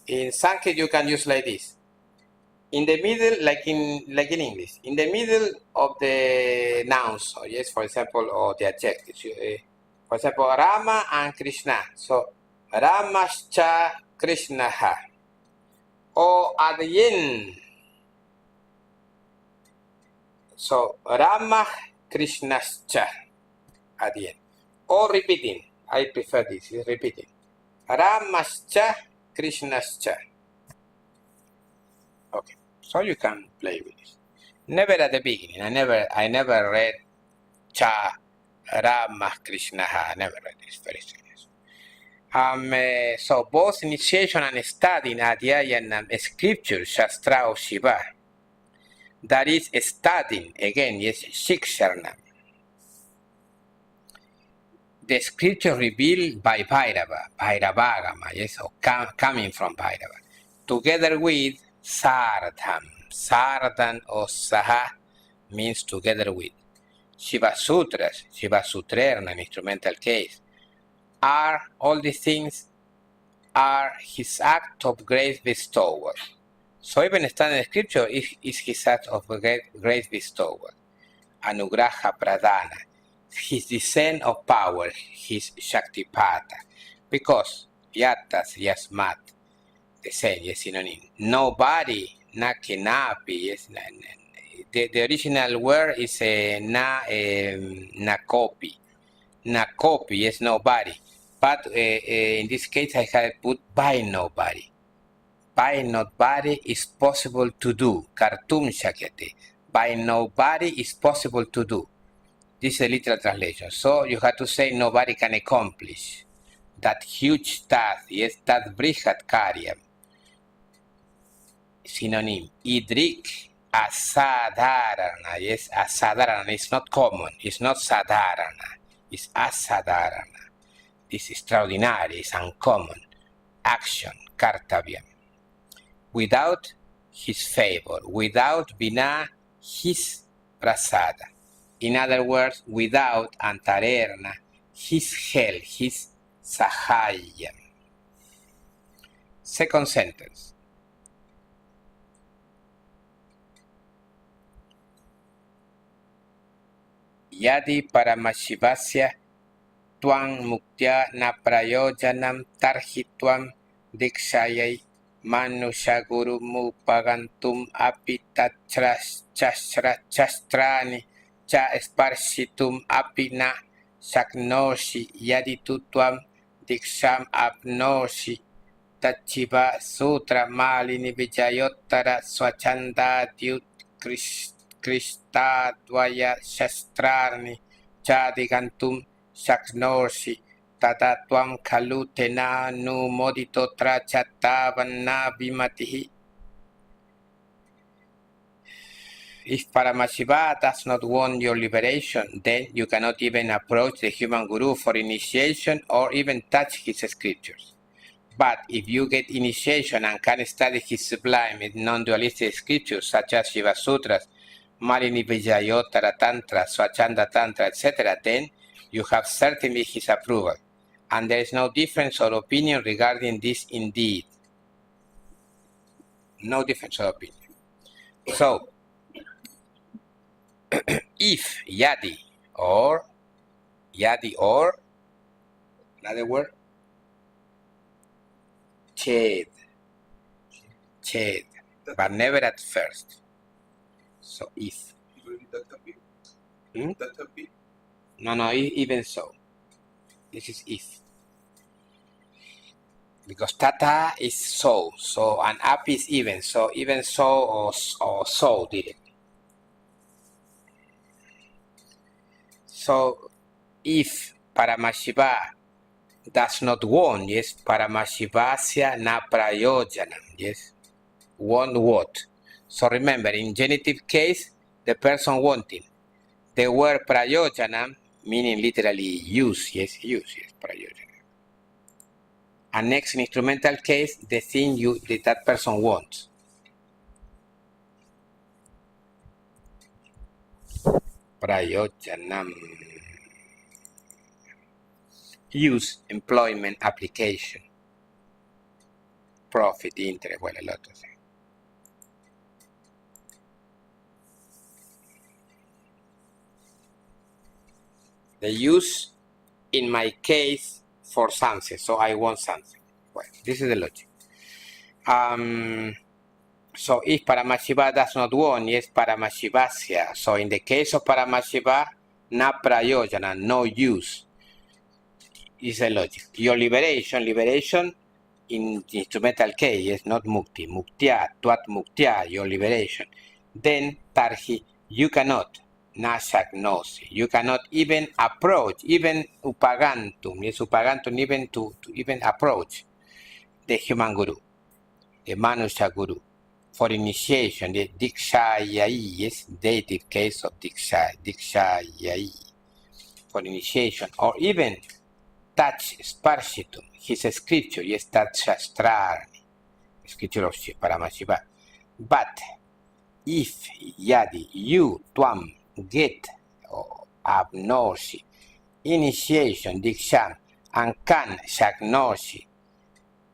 In Sanskrit, you can use like this. In the middle, like in English, in the middle of the nouns, or yes, for example, or the adjectives. For example, Rama and Krishna. So Ramascha Krishnaha. Or at the end. So Rama Krishna's-cha at the end. Or repeating. I prefer this, is repeating. Rama's-cha, Krishna's-cha. Okay, so you can play with this. Never at the beginning. I never read Cha, Rama, Krishna. I never read this. Very serious. So both initiation and studying Adhyayana scripture, Shastra or Shiva, that is studying, again, yes, Shiksharna. The scripture revealed by Bhairavagama, yes, or coming from Bhairava, together with Sardham. Sardhan or Saha means together with. Shiva Sutras, Shiva Sutrerna, an instrumental case, are all these things are his act of grace bestowal. So even standard scripture is his act of grace bestowal. Anugraha Pradana, his descent of power, his Shaktipata. Because Yatas, Yasmat, the same, yes, synonym. Nobody, na kenapi, yes, the original word is nakopi. Nakopi, yes, nobody. But in this case, I have put by nobody. By nobody is possible to do. Kartum Shakyate. By nobody is possible to do. This is a literal translation. So you have to say nobody can accomplish that huge task, yes, that brihat karyam. Synonym. Idrik asadharana, yes, asadharana is not common, it's not sadharana, it's asadharana. This is extraordinary, it's uncommon. Action, kartavyam. Without his favor, without vina his prasada. In other words, without antarerna, his help, his sahayam. Second sentence. Yadi paramashivasya twang muktya na prayojanam tarhitwam dikshayay manusha guru mupagantum api chastrani cha sparsitum api na shaknoshi yadi tutwam diksham apnoshi tachiva sutra malini vijayottara swachandadyut Kristadvaya shastrarni chadigantum shaknoshi tatatvam kalutena nu modito trachatavanna vimatihi. If Paramashiva does not want your liberation, then you cannot even approach the human guru for initiation or even touch his scriptures. But if you get initiation and can study his sublime non-dualistic scriptures such as Shiva Sutras, Malini Vijayottara Tantra, Swachanda Tantra, etc., then you have certainly his approval. And there is no difference of opinion regarding this indeed. No difference of opinion. So, if Yadi or, another word, Ched, but never at first. So if. No, even so. This is if. Because tata is so, and up is even so or so did it. So if Paramashiva does not want, yes, Paramashivasya na prayojanam, yes, want what? So remember, in genitive case, the person wanting. The word prayojanam, meaning literally use, yes, prayojanam. And next, in instrumental case, the thing that person wants. Prayojanam. Use, employment, application, profit, interest, well, a lot of things. The use, in my case, for something, so I want something. Well, this is the logic. So if Paramashiva does not want, yes, Paramashivasya. So in the case of Paramashiva, na prayojana, no use. Is a logic. Your liberation in instrumental case is not mukti. Muktya, tuat muktya, your liberation. Then tarhi, you cannot, na shaknosi. You cannot even approach, even upagantum. Yes, upagantum, even to even approach the human guru, the manusha guru. For initiation, the dikshayai, yes, dative case of dikshayai. For initiation, or even touch sparshitum, his scripture, yes, touch shastrarni, scripture of Paramashiva. But if yadi, you, tuam, get or abnorsi, initiation, diksham, and can shaknorsi,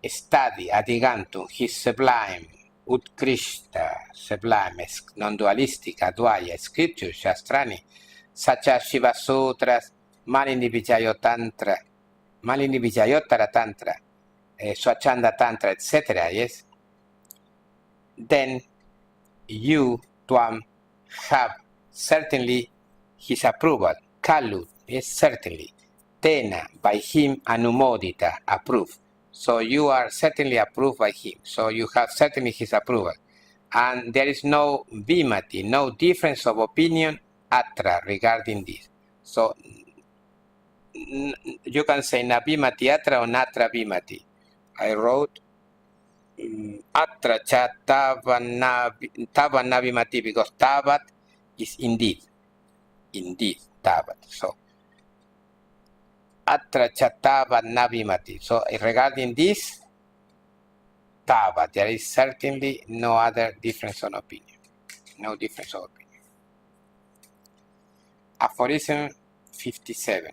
study adigantum, his sublime, utkrishta, sublime, non-dualistic, advaya, scripture, shastrani, such as Shiva Sutras, Malini Vijayotantra, Malini Vijayotara Tantra, Swachanda Tantra, etc., yes, then you, Tuam, have certainly his approval. Kalu, yes, certainly. Tena, by him, Anumodita, approved. So you are certainly approved by him. So you have certainly his approval. And there is no vimati, no difference of opinion, atra, regarding this. So you can say nabhimati atra or natra vimati. I wrote atra cha tavan nabhimati because tavat is indeed tavat. So atra cha tavat nabhimati. So regarding this tavat, there is certainly no other difference of opinion. No difference of opinion. Aphorism 57.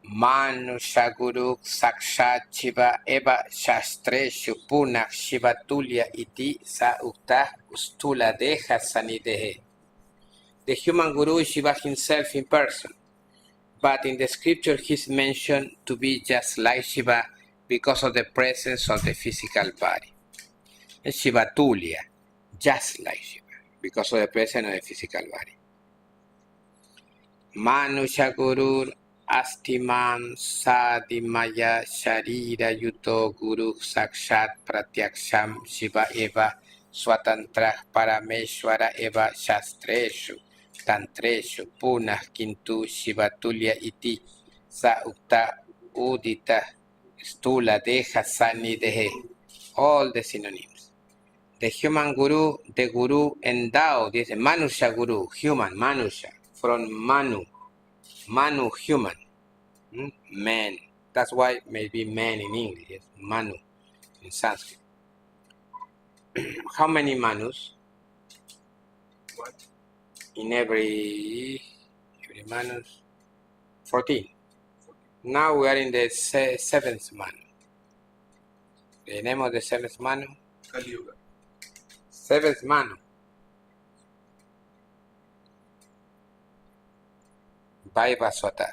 Manusha Guru Sakshat Shiva Eva Shastreshu Punah Shiva Tulya Iti Sa Ukta Ustula Deha Sanidehe. The human Guru is Shiva himself in person, but in the scripture he is mentioned to be just like Shiva because of the presence of the physical body. Shiva Tulya, just like Shiva, because of the presence of the physical body. Manusha Guru Astimam Sadimaya Sharira Yuto Guru Sakshat Pratyaksham Shiva Eva Swatantra Parameshwara Eva Shastreshu Tantreshu Punah Kintu Shiva Tulya Iti Sa Ukta Udita Stula Deha Sani Dehe. All the synonyms. The human guru, the guru endowed, is a Manusha Guru, human, Manusha, from Manu. Manu, human, man. That's why maybe man in English, yes? Manu in Sanskrit. How many Manus? What? In every Manus? 14. Now we are in the seventh Manu. The name of the seventh Manu? Kali Yuga. Seventh Manu. Vaivaswata,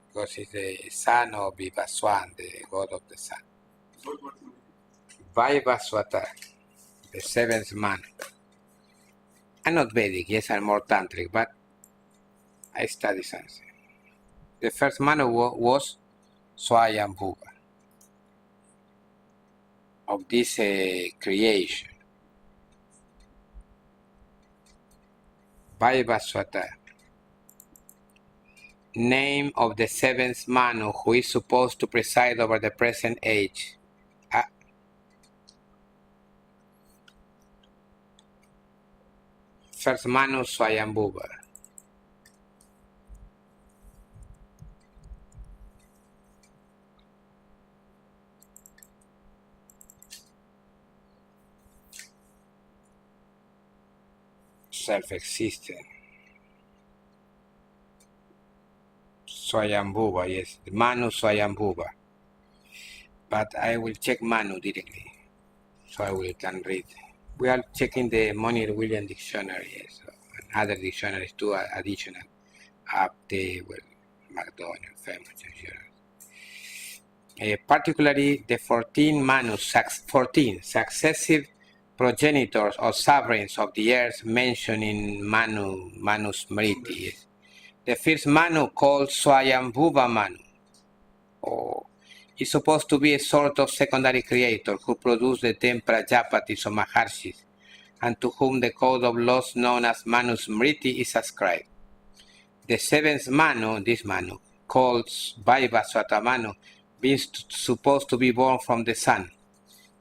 because he's the son of Vivaswan, the god of the sun. Vaivaswata, the seventh man. I'm not Vedic, yes, I'm more Tantric, but I study Sanskrit. The first man was Swayambhuva, of this creation. Vaivaswata, name of the seventh Manu who is supposed to preside over the present age. First Manu Swayambhuva. Self-existent. Swayambhuva, yes, Manu Swayambhuva. But I will check Manu directly, so I can read. We are checking the Monier William dictionary, yes, and other dictionaries too, additional, up the McDonald, famous dictionary. Particularly the 14 Manus, 14 successive progenitors or sovereigns of the earth mentioned in Manusmriti. The first Manu, called Swayambhuva Manu, is supposed to be a sort of secondary creator who produced the 10 Prajapatis or Maharshis, and to whom the code of laws known as Manusmriti is ascribed. The seventh Manu, this Manu, called Vaivasvata Manu, being supposed to be born from the sun,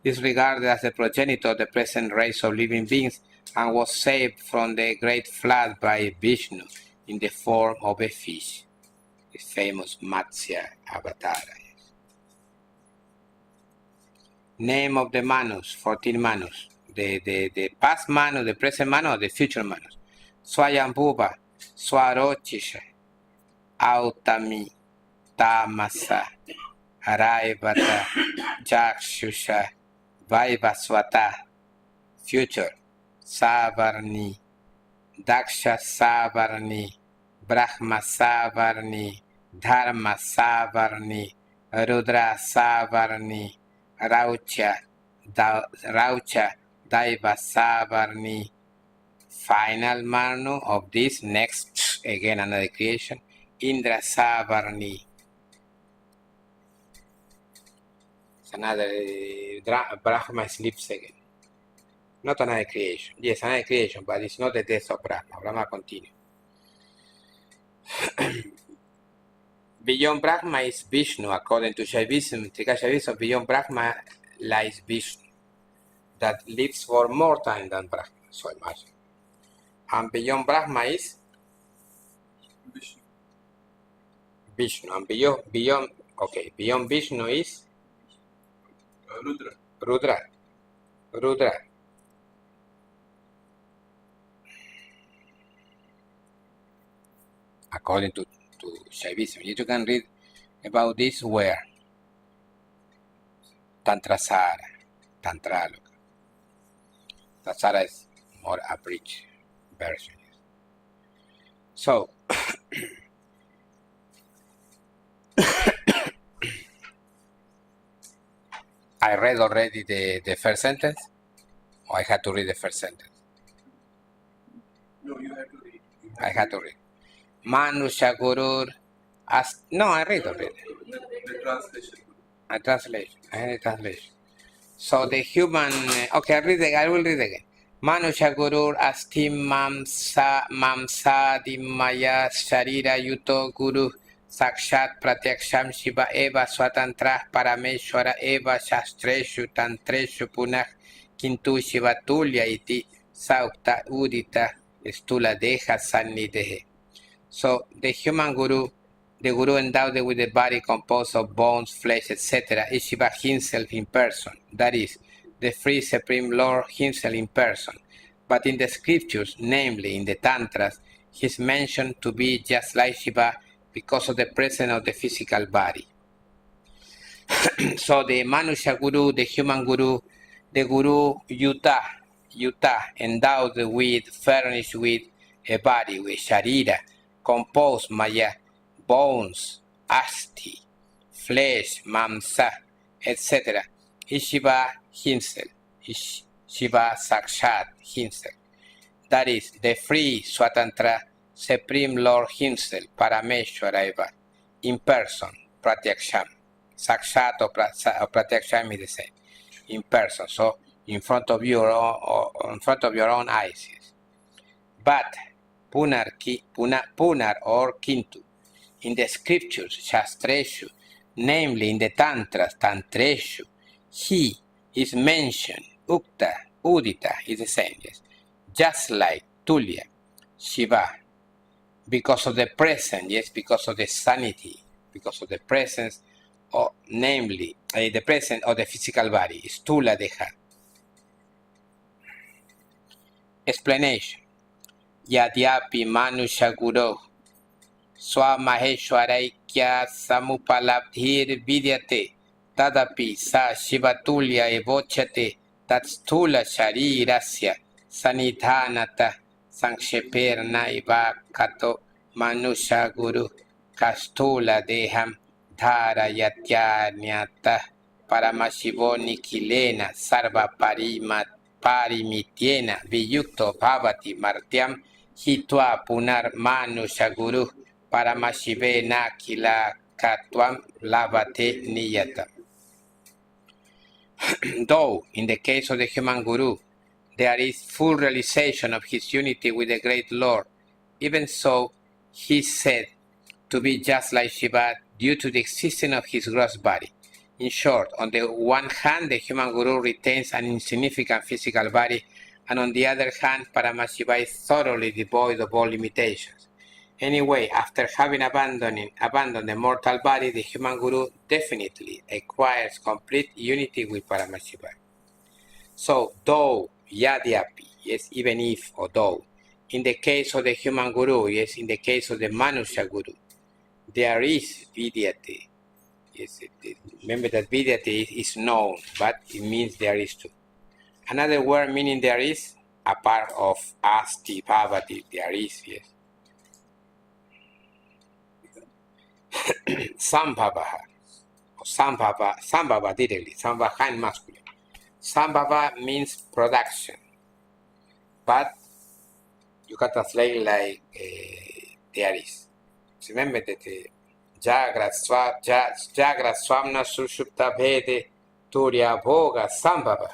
is regarded as the progenitor of the present race of living beings and was saved from the great flood by Vishnu in the form of a fish, the famous Matsya avatar. Name of the Manus, 14 Manus, the past Manu, the present Manu, or the future Manus. Swayambhuva, Swarochisha, Autami, Tamasa, Araivata, Jakshusha, Vaivasvata, future, Savarni, Daksha Savarni, Brahma Savarni, Dharma Savarni, Rudra Savarni, Raucha, Daiva Savarni. Final Manu of this next, again another creation, Indra Savarni. It's another, Brahma sleeps again. Not another creation. Yes, another creation, but it's not the death of Brahma. Brahma continues. Beyond Brahma is Vishnu, according to Shaivism. Trika Shaivism, beyond Brahma lies Vishnu, that lives for more time than Brahma, so imagine. And beyond Brahma is Vishnu. And beyond Vishnu is Rudra. According to Shaivism. You can read about this where Tantrasara, Tantraloka. Tantrasara is more abridged version. So, I read already the first sentence, or I had to read the first sentence? No, you had to read. I had to read. Manusha Gurur, no, I read already. The translation. I had a translation. So the human, okay, I will read again. Manusha Gurur Asti Mamsa Dimaya Sharira Yuto Guru Sakshat Pratyaksham Shiva Eva Swatantra Parameshwara Eva Shastreshu Tantreshu Punah Kintu Shiva Tulya Iti Saukta Udita Stula Deha Sannidehe. So the human guru, the guru endowed with the body composed of bones, flesh, etc., is Shiva himself in person, that is, the free Supreme Lord himself in person. But in the scriptures, namely in the Tantras, he is mentioned to be just like Shiva because of the presence of the physical body. So the Manusha Guru, the human guru, the Guru Yuta, endowed with, furnished with a body, with Sharira, composed Maya, bones, asti, flesh, mamsa, etc. is Shiva himself, is Shiva Sakshat himself. That is, the free Swatantra Supreme Lord himself, Parameshwara Eva, in person, Pratyaksham. Sakshat or Pratyaksham is the same, in person, so in front of your own eyes. Yes. But Punar or Kintu, in the scriptures, Shastreshu, namely in the Tantras, Tantreshu, he is mentioned, Ukta, Udita is the same, yes, just like Tulya, Shiva, because of the presence, yes, because of the sanity, because of the presence, or namely, the presence of the physical body, Stula Deha. Explanation. Yadyapi Manusha Guru Swamaheshwaraikya Samupalabdhir Vidyate Tadapi Sa Shivatulya Evochate Tatstula Sharirasya Sanidhanata Sanksheperna Iva Kato Manusha Guru Kastula Deham Dharayatyanyata Paramashivo Nikilena Sarva Parimat parimityena viyukto bhavati martyam hitva punar manusha guru paramashivena kila katvam labate niyatam. Though, in the case of the human guru, there is full realization of his unity with the great Lord, even so, he is said to be just like Shiva due to the existence of his gross body. In short, on the one hand, the human guru retains an insignificant physical body, and on the other hand, Paramashiva is thoroughly devoid of all limitations. Anyway, after having abandoned the mortal body, the human guru definitely acquires complete unity with Paramashiva. So, though, yadyapi, yes, even if, or though, in the case of the human guru, yes, in the case of the Manusha guru, there is vidyate. Yes, remember that vidyate is known, but it means there is too. Another word meaning there is, a part of asti bhavati, there is, yes. Sambhavaha, or sambhava directly, sambhava in masculine. Sambhava means production, but you can translate like there is. Remember that Jagra Swamna Sushupta Bhede Turya Bhoga Sambhava.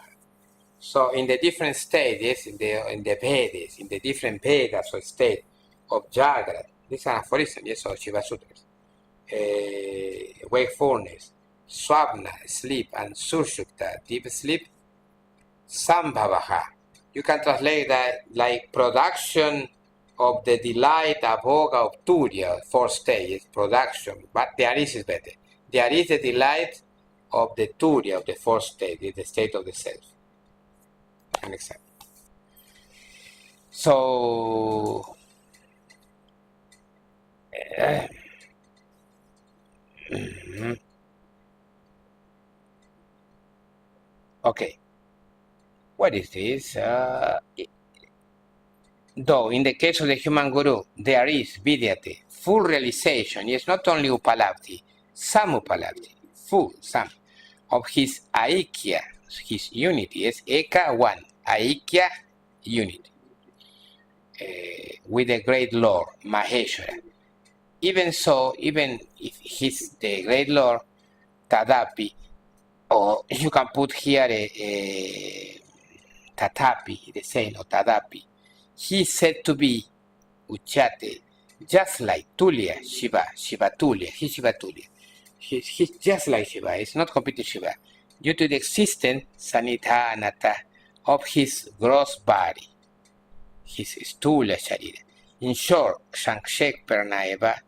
So in the different stages, in the Vedas, in the different Vedas or state of Jagra, these are for instance, yes, of Shiva Sutras, wakefulness, Swapna, sleep, and Sushupta, deep sleep, Sambhavaha. You can translate that like production of the delight, abhoga of Turya, fourth stage, production, but there is better. There is the delight of the Turya, of the fourth stage, the state of the self. An example. So, okay. What is this? Though in the case of the human guru, there is vidyate, full realization, yes, not only upalabdhi, some upalabdhi, full, some, of his aikya, his unity, yes, eka, one, aikya, unity, with the great Lord, Maheshwara. Even so, even if he's the great Lord, tadapi, or you can put here a tatapi, the same, or tadapi, he is said to be Uchate, just like Tulya, Shiva Tulya, he's Shiva Tulya. He's just like Shiva, it's not completely Shiva, due to the existence, Sanitha Anata, of his gross body, his Stula Sharira. In short, Sanksheparnaiva,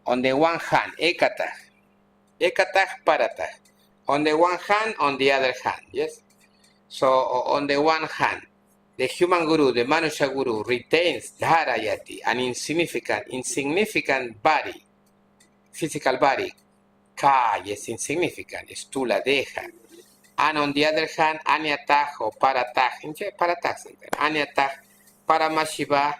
on the one hand, Ekatah Paratah, on the one hand, on the other hand, yes? So, on the one hand, the human guru, the Manusha guru, retains dharayati, an insignificant body, physical body, ka, yes, insignificant, stula deha. And on the other hand, anyatah or paratah, anyatah, Paramashiva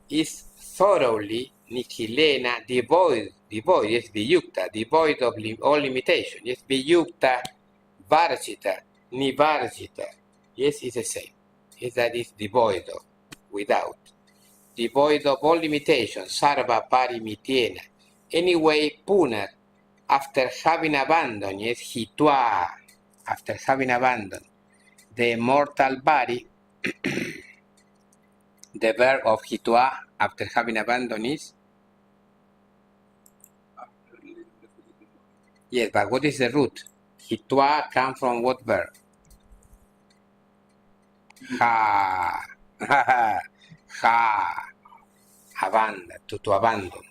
is thoroughly nikilena, devoid, yes, viyukta, devoid of all limitation, yes, viyukta, varjita, nivarjita, yes, it's the same. Is that is devoid of, without, devoid of all limitations, sarva parimityena. Anyway, punar, after having abandoned, yes, hitva, after having abandoned the mortal body, the verb of hitva, after having abandoned is, yes, but what is the root? Hitva comes from what verb? Ha, abandon, to abandon.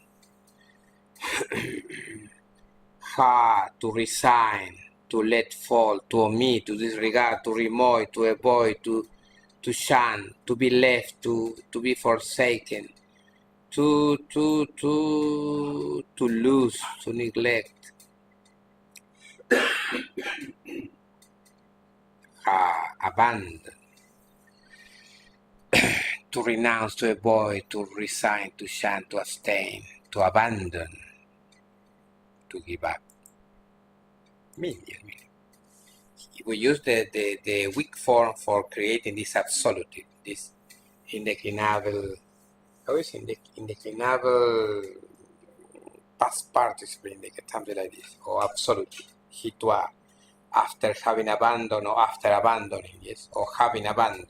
Ha, to resign, to let fall, to omit, to disregard, to remove, to avoid, to shun, to be left, to be forsaken, to lose, to neglect. Ha, abandon. To renounce, to avoid, to resign, to shun, to abstain, to abandon, to give up. we use the weak form for creating this absolute, this indeclinable, how is indeclinable past participle, something like this, or absolute, hitua, after having abandoned or after abandoning, yes, or having abandoned.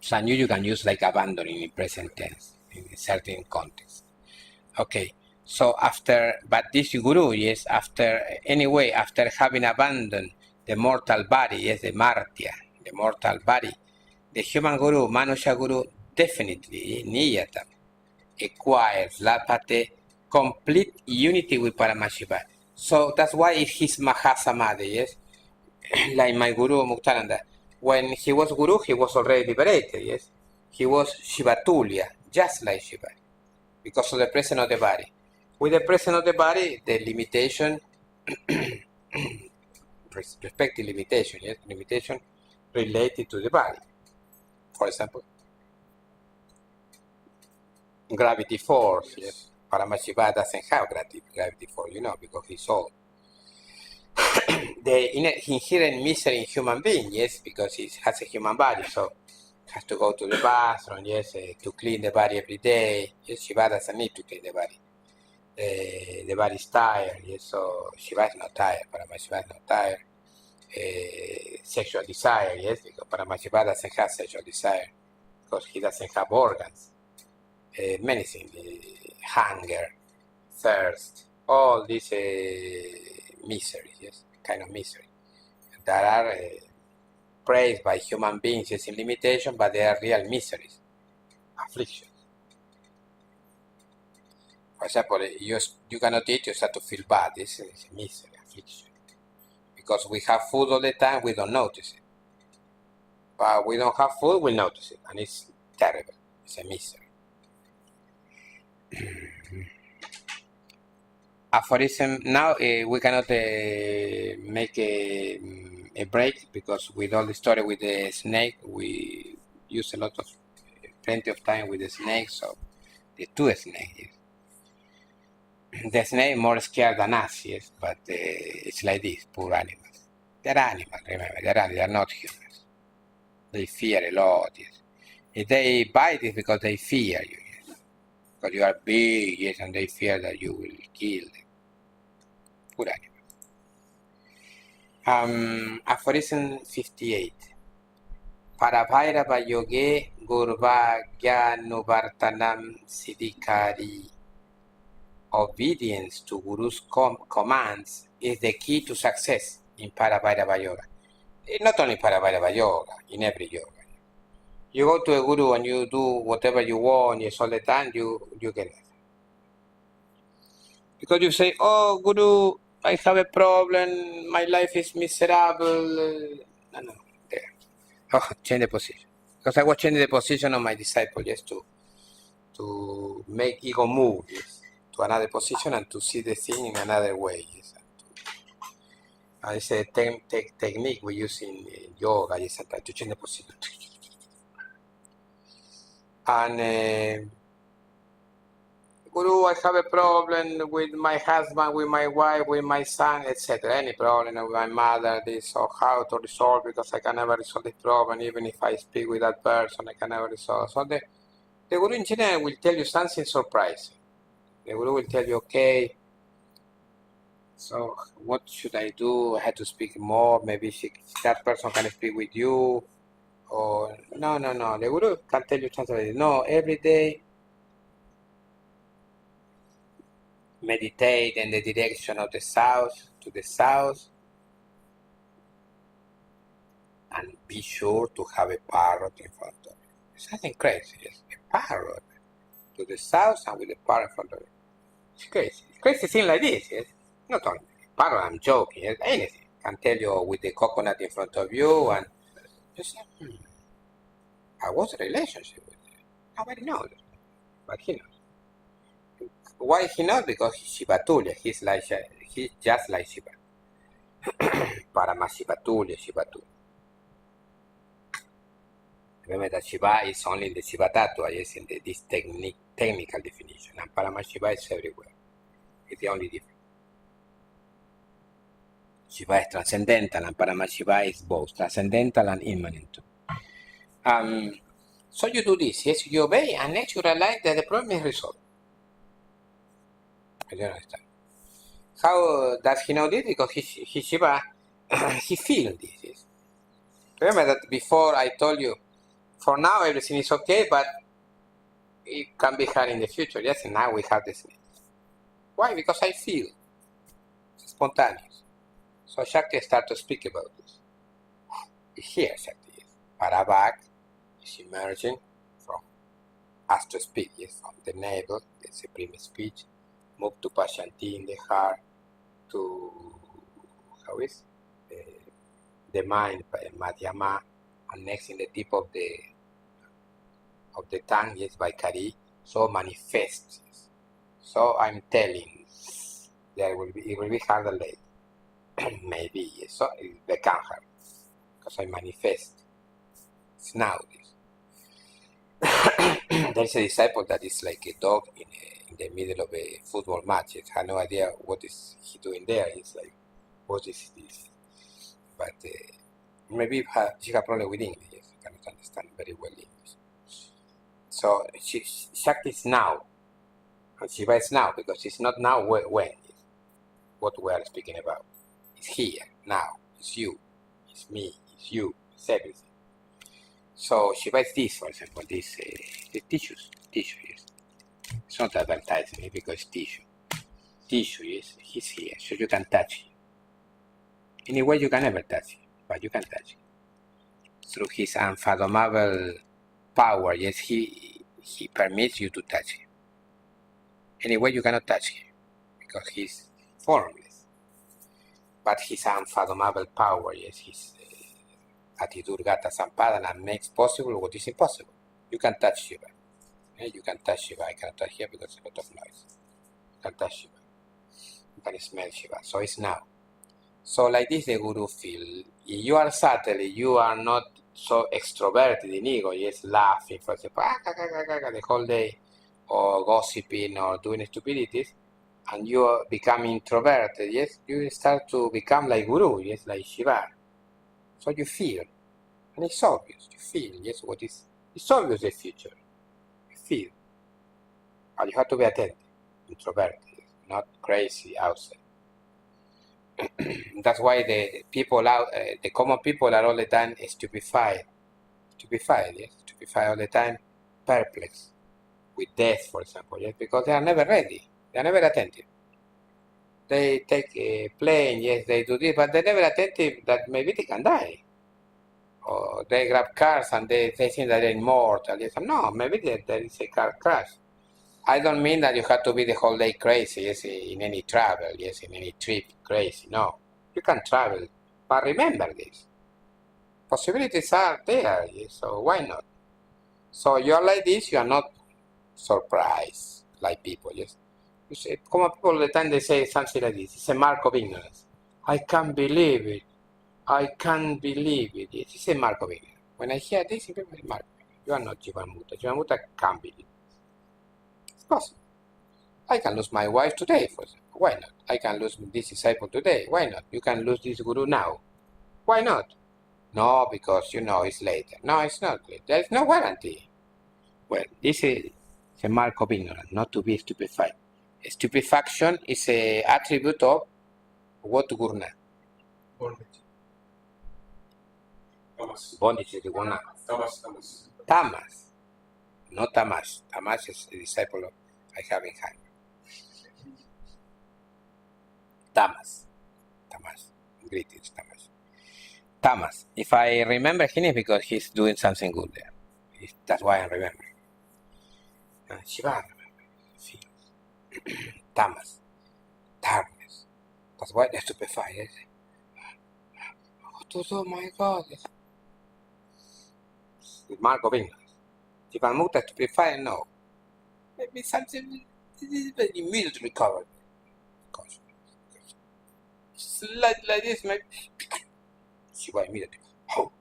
So you can use like abandoning in present tense in a certain context. Okay, so after, but this guru, yes, after, anyway, after having abandoned the mortal body, yes, the martya, the mortal body, the human guru, Manusha guru, definitely, niyatam, acquires lapate, complete unity with Paramashiva. So that's why he's Mahasamadhi, yes, like my guru Muktānanda. When he was guru, he was already liberated, yes. He was Shivatulya, just like Shiva, because of the presence of the body. With the presence of the body, the limitation, respective limitation, yes, limitation related to the body. For example, gravity force, yes. Paramashiva doesn't have gravity force, because he's old. The inherent misery in human being, yes, because he has a human body, so has to go to the bathroom, yes, to clean the body every day. Yes, Shiva doesn't need to clean the body. The body is tired, yes, so Shiva is not tired, Paramashiva is not tired. Sexual desire, yes, because Paramashiva doesn't have sexual desire, because he doesn't have organs. Many things, hunger, thirst, all these miseries, yes, kind of misery, that are praised by human beings as in limitation, but they are real miseries, afflictions. For example, you cannot eat, you start to feel bad. This is a misery, affliction. Because we have food all the time, we don't notice it. But we don't have food, we notice it, and it's terrible. It's a misery. Aphorism. Now we cannot make a break, because with all the story with the snake, we use plenty of time with the snake. So the two snakes, the snake more scared than us, yes, but it's like this, poor animals. They're animals, remember, they're not humans. They fear a lot, yes. If they bite, it's because they fear you, yes. Because you are big, yes, and they fear that you will kill them. Poor animals. Aphorism 58. Parabhairavayoge gurvagyanuvartanam siddhikari. Obedience to Guru's commands is the key to success in Parabhairavayoga. Not only Parabhairavayoga, in every yoga. You go to a guru and you do whatever you want, yes, all the time, you get it. Because you say, oh, Guru, I have a problem, my life is miserable. No, there. Oh, change the position. Because I was changing the position of my disciple just to make ego move, yes, to another position and to see the thing in another way. Yes. It's a technique we use in yoga, yes, to change the position. And Guru, I have a problem with my husband, with my wife, with my son, etc. Any problem with my mother, this, or how to resolve, because I can never resolve this problem. Even if I speak with that person, I can never resolve. So the Guru in general will tell you something surprising. The Guru will tell you, okay, so what should I do? I have to speak more. Maybe that person can speak with you. Or no. The Guru can tell you something like this. No, every day meditate in the direction of the south, to the south, and be sure to have a parrot in front of you. It's something crazy, yes? A parrot to the south and with a parrot in front of you. It's crazy. It's crazy thing like this, yes? Not only a parrot, I'm joking, yes? Anything. Can tell you with the coconut in front of you, and you say, I was in a relationship with you. Nobody knows, but he knows. Why he knows? Because he's Shivatulya. He's just like Shiva. Paramashivatulya, Shivatulya. Remember that Shiva is only in the Shiva Tattva, yes, in this technical definition. And Paramashiva is everywhere. It's the only difference. Shiva is transcendental, and Paramatma is both transcendental and immanent too. So you do this, yes, you obey, and next you realize that the problem is resolved. I don't understand. How does he know this? Because he Shiva, he feels this. Yes. Remember that before I told you, for now everything is okay, but it can be hard in the future. Yes, and now we have this. Why? Because I feel. It's spontaneous. So Shakti starts to speak about this. Here Shakti is. Parabhairavayoga is emerging from us to speak, yes, from the navel, the supreme speech, move to Pashanti in the heart, to the mind, Madhyama, and next in the tip of the tongue, yes, by Kari, so manifest. Yes. So I'm telling, it will be harder later. Maybe, yes, so it become hard, because I manifest. It's now this. There's a disciple that is like a dog in the middle of a football match. He has no idea what is he doing there. It's like, what is this? But maybe she has a problem with English. Yes, I cannot understand very well English. So Shakti is now, and Shiva is now, because it's not now when. What we are speaking about. It's here, now. It's you, it's me, it's you, it's everything. So Shiva is this, for example, this the tissue, yes. It's not advertising it because it's tissue. Tissue, yes, he's here, so you can touch him. In a way you can never touch him, but you can touch him. Through his unfathomable power, yes, he permits you to touch him. Anyway, you cannot touch him, because he's formless. But his unfathomable power, yes, his Atidurgata Sampadana makes possible what is impossible. You can touch Shiva. You can touch Shiva. I cannot touch here because there's a lot of noise. You can touch Shiva. You can smell Shiva. So it's now. So like this the Guru feel. You are subtly, you are not so extroverted in ego, yes, laughing, for example, the whole day, or gossiping, or doing stupidities, and you become introverted, yes, you start to become like Guru, yes, like Shiva. So you feel, and it's obvious, you feel, yes, it's obvious the future, you feel. And you have to be attentive, introverted, not crazy outside. That's why the people out, the common people are all the time stupefied, yes, stupefied all the time, perplexed with death, for example, yes, because they are never ready, they are never attentive. They take a plane, yes, they do this, but they're never attentive that maybe they can die. Or they grab cars and they think that they're immortal. Yes, no, maybe there is a car crash. I don't mean that you have to be the whole day crazy, yes, in any travel, yes, in any trip, crazy. No, you can travel, but remember this. Possibilities are there, yes, so why not? So you're like this, you are not surprised like people, yes. You say, common people all the time they say something like this. It's a mark of ignorance. I can't believe it. I can't believe it. Yes, it's a mark of ignorance. When I hear this, it's a mark. You are not Jivamukta. Jivamukta can't believe it. It's possible. I can lose my wife today, for example. Why not? I can lose this disciple today. Why not? You can lose this guru now. Why not? No, because it's later. No, it's not later. There is no guarantee. Well, this is a mark of ignorance, not to be stupefied. Stupefaction is an attribute of what gurna? Bondage. Tamas. Bondage is the gurna. Tamas. Not tamas. Tamas is a disciple of I have in hand. Tamas. Greetings, Tamas. Tamas. If I remember him, it's because he's doing something good there. That's why I remember. Shiva, Tamas. Darkness. That's why they're stupefied. Yes? Oh my God. Yes. The mark of ignorance. If I'm not stupefied, no. Maybe something immediately recovered. Like this, maybe. Shiva immediately. Ho.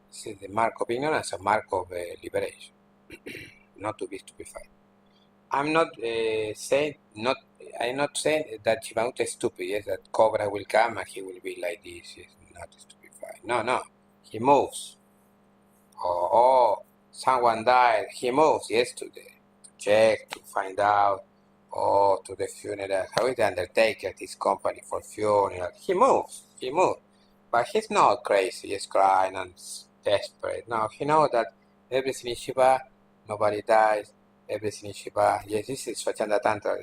This is the mark of ignorance, a mark of liberation, not to be stupefied. I'm not saying that Shivanuta is stupid. Yes, that Cobra will come and he will be like this. Yes, not stupefied. No. He moves. Or someone died. He moves. Yes, to check, to find out. Or to the funeral. How is the undertaker? This company for funeral. He moves. But he's not crazy. He's crying and desperate. No, he knows that everything is Shiva. Nobody dies. Everything is Shiva. Yes, this is Swachanda Tantra.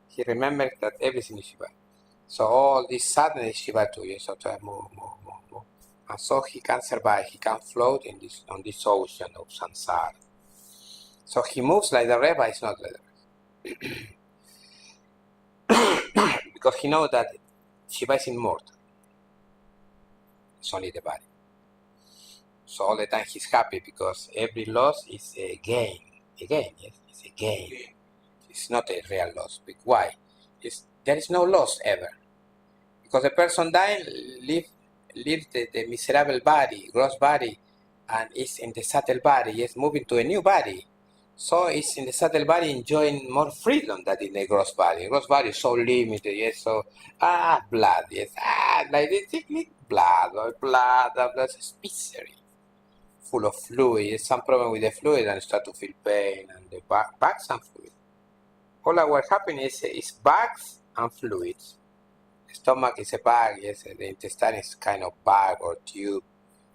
He remembers that everything is Shiva. So all this sadness is Shiva too. Yes, so to move. And so he can survive. He can float on this ocean of samsara. So he moves like the rest, but it's not like the rest. Because he knows that Shiva is immortal. It's only the body. So all the time he's happy because every loss is a gain. Yes, it's a gain. It's not a real loss. Why? There is no loss ever. Because the person dying leaves the miserable body, gross body, and is in the subtle body, yes, moving to a new body. So it's in the subtle body enjoying more freedom than in the gross body. Gross body is so limited, yes, so, blood, yes, like this, blood, that's misery. Full of fluid, some problem with the fluid and start to feel pain and the bags and fluid. All that what happens is bags and fluids. The stomach is a bag, yes, the intestine is kind of bag or tube.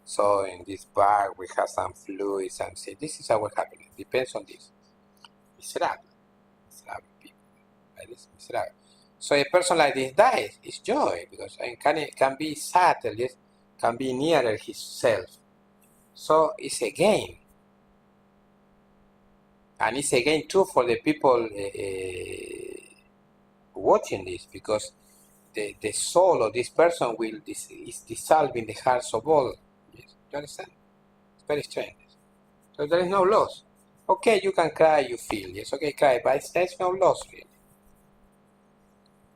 So in this bag we have some fluids and say this is what happens. Depends on this. Miserable people. Like this, miserable. So a person like this dies, it's joy because it can be subtle, yes, can be nearer himself. So it's a gain. And it's a gain too for the people watching this because the soul of this person is dissolved in the hearts of all. Yes, you understand? It's very strange. So there is no loss. Okay, you can cry, you feel. Yes, okay, cry, but there's no loss really.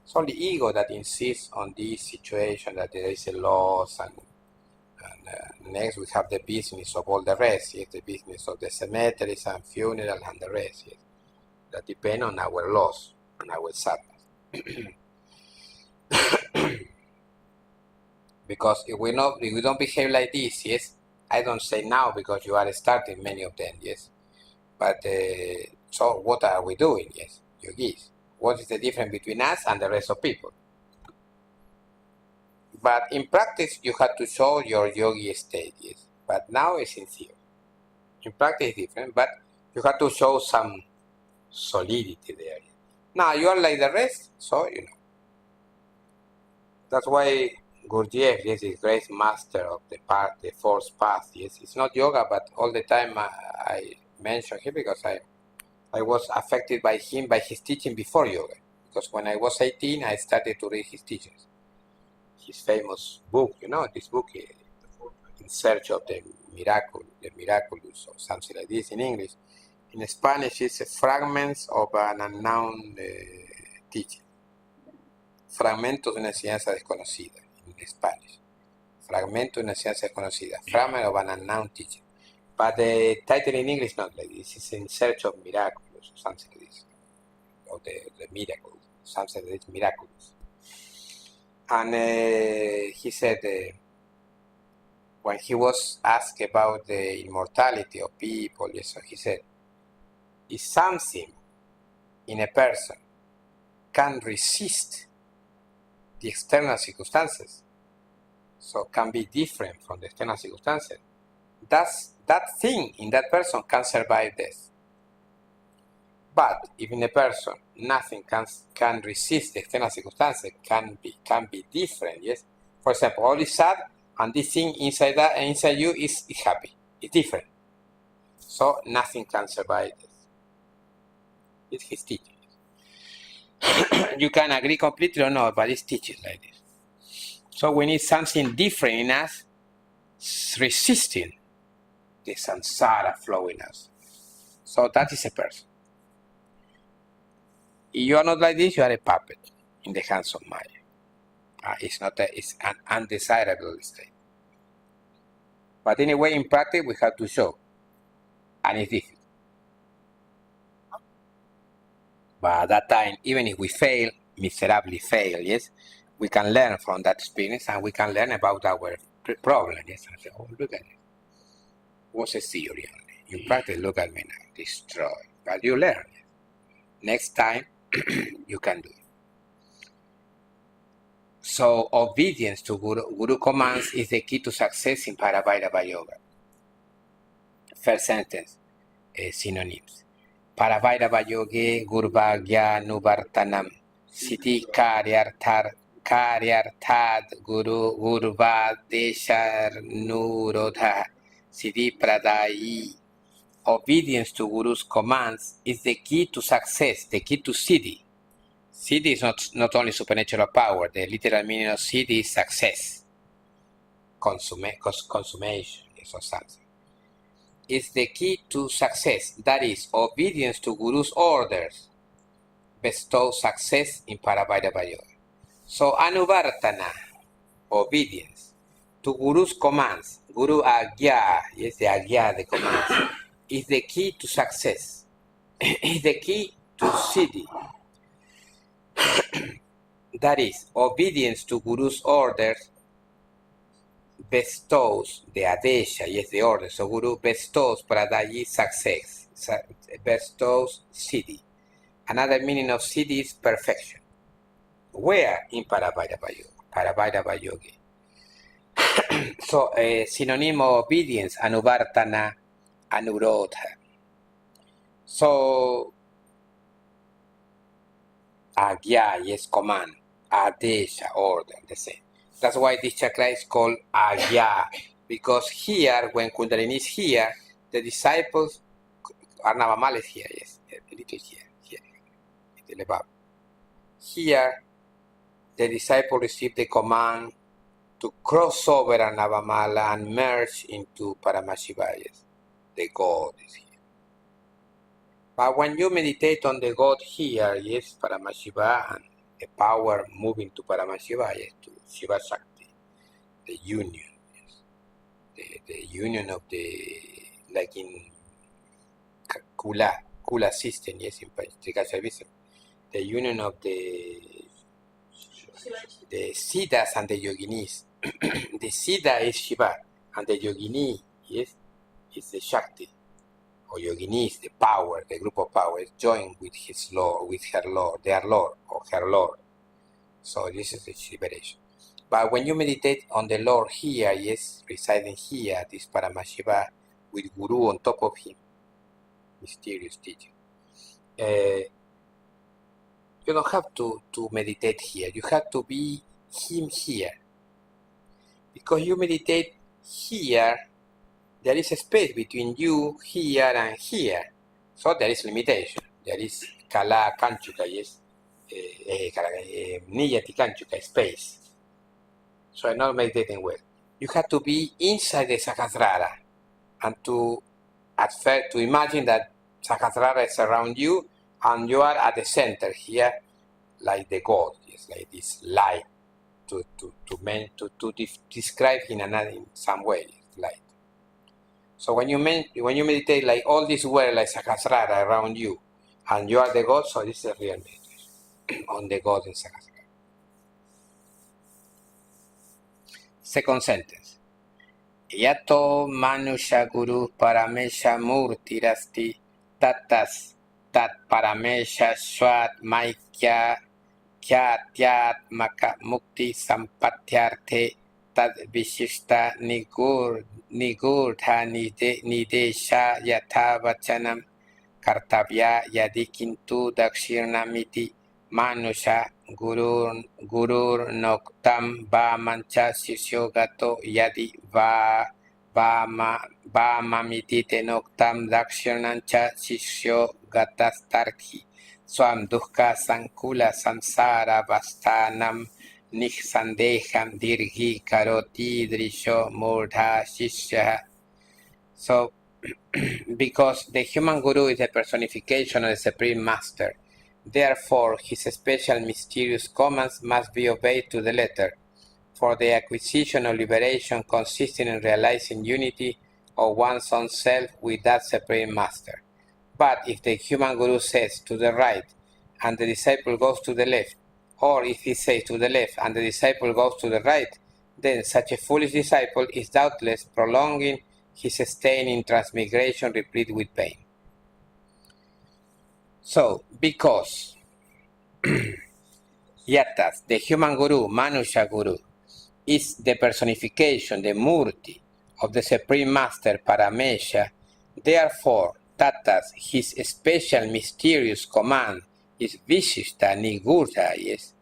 It's only ego that insists on this situation that there is a loss and next we have the business of all the rest, yes, the business of the cemeteries and funeral and the rest, yes, that depend on our loss and our sadness. Because if we don't behave like this, yes, I don't say now because you are starting many of them, yes, but so what are we doing, yes, yogis? What is the difference between us and the rest of people? But in practice, you have to show your yogi state, yes. But now it's sincere. In practice, it's different, but you have to show some solidity there. Now you are like the rest, so you know. That's why Gurdjieff, yes, is great master of the fourth path. Yes, it's not yoga, but all the time I mention him because I was affected by him, by his teaching before yoga. Because when I was 18, I started to read his teachings. His famous book, you know, this book, In Search of the Miraculous, or something like this in English. In Spanish, it's Fragments of an Unknown Teaching. Fragmentos de una enseñanza desconocida, in Spanish. Fragmento de una enseñanza desconocida. Fragment of an Unknown Teaching. But the title in English not like this. It's In Search of Miracles, or something like this. Or the miracles, something like this, miraculous. And he said, when he was asked about the immortality of people, so he said, if something in a person can resist the external circumstances, so can be different from the external circumstances, that thing in that person can survive death. But if in a person nothing can resist the external circumstances, can be different, yes. For example, all is sad, and this thing inside you is happy. It's different. So nothing can survive this. It's his teaching. You can agree completely or not, but it's teaching like this. So we need something different in us, resisting the samsara flow in us. So that is a person. If you are not like this, you are a puppet in the hands of Maya. It's an undesirable state. But anyway, in practice, we have to show, and it's difficult. But at that time, even if we fail, miserably fail, yes, we can learn from that experience and we can learn about our problem. Yes, and say, oh, look at it. What's a theory only? In practice, look at me now, destroy. But you learn. Next time, you can do it. So, obedience to Guru commands is the key to success in Parabhairavayoga. First sentence, synonyms. Parabhairavayoge gurvagya nuvartanam siti karyarthad guru gurvadeshar nurodha siti pradayi. Obedience to Guru's commands is the key to success, the key to siddhi. Siddhi is not only supernatural power, the literal meaning of siddhi is success, consummation, or something. It's the key to success, that is, obedience to Guru's orders bestows success in Parabhairavayoga. So, anuvartana, obedience to Guru's commands, Guru Agya, yes, the Agya, the commands, is the key to success, is the key to siddhi. That is, obedience to Guru's orders bestows the adesha, yes, the order. So Guru bestows pradayi success, bestows siddhi. Another meaning of siddhi is perfection. Where? In Parabhairavayoga. So a synonym of obedience, anuvartana, anurodha. So agya, yes, command. Adesha, order, the same. That's why this chakra is called Agya, because here, when Kundalini is here, the disciples are Navamal is here, yes, a little here, above. Here, the disciple received the command to cross over a Navamala and merge into Paramashiva, yes, the God is here. But when you meditate on the God here, yes, Paramashiva, and the power moving to Paramashiva, yes, to Shiva Shakti, the union, yes, the union of the, like in Kula system, yes, in Trika Shaivism, the union of the Siddhas and the Yoginis. The Siddha is Shiva, and the Yogini, yes, is the Shakti. Or Yogini is the power, the group of powers joined with his Lord, with her Lord, their Lord, or her Lord. So this is the liberation. But when you meditate on the Lord here, yes, residing here, this Paramashiva, with Guru on top of him, mysterious teaching, you don't have to meditate here. You have to be him here. Because you meditate here, there is a space between you here and here. So there is limitation. There is Kala Kanchuka, yes, Niyati Kanchuka, space. So I'm not meditating well. You have to be inside the Sahasrara and to imagine that Sahasrara is around you and you are at the center here, like the God, yes, like this light, to describe in some way, light. So when you meditate like all this world, like Sahasrara around you, and you are the God, so this is a real meditation on the God in Sahasrara. Second sentence. Yato manusha guru paramesha murtirasti tatas tat paramesha swat maikya kyatyat maka mukti sampatyarthe tad vishishta nigurtha nidesha yatha vachanam kartavya yadi kintu dakshirnamiti manusha gurur noktam vamancha sisyogato yadi vamamiti te noktam dakshirnancha sisyogatastarthi swam dukkha sankula samsara vastanam nihsandeham dirghi karoti drisho murdha shishya. So, because the human guru is a personification of the Supreme Master, therefore his special mysterious commands must be obeyed to the letter, for the acquisition of liberation consisting in realizing unity of one's own self with that Supreme Master. But if the human guru says to the right, and the disciple goes to the left, or if he says to the left and the disciple goes to the right, then such a foolish disciple is doubtless prolonging his stay in transmigration replete with pain. So, because Yatas, the human guru, Manusha guru, is the personification, the murti of the Supreme Master Paramesha, therefore, Tatas, his special mysterious command is Vishishta Nigurta, yes,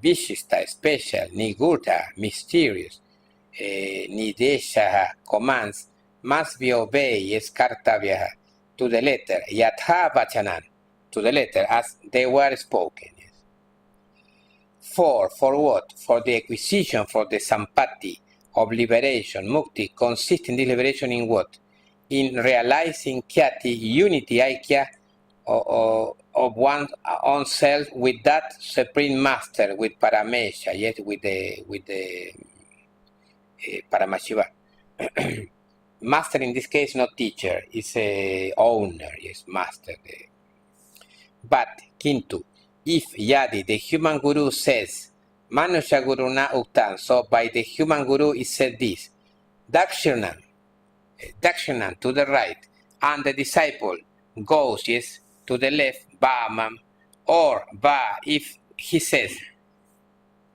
Vishishta, special, Nigurta, mysterious, Nidesha commands must be obeyed, yes, Kartavyaha, to the letter, Yatha Vachanan, to the letter as they were spoken. Yes. For what? For the acquisition, for the sampati of liberation, mukti, consisting in liberation in what? In realizing kyati, unity, aikya, of one's own self with that Supreme Master, with Paramesha, yes, with the Paramashiva. Master in this case, not teacher, is a owner, yes, master. But, Kintu, if Yadi, the human guru, says, Manusha Guru na Uktan, so by the human guru is said this, Dakshinan to the right, and the disciple goes, yes, to the left, Bāman, or Ba, if he says,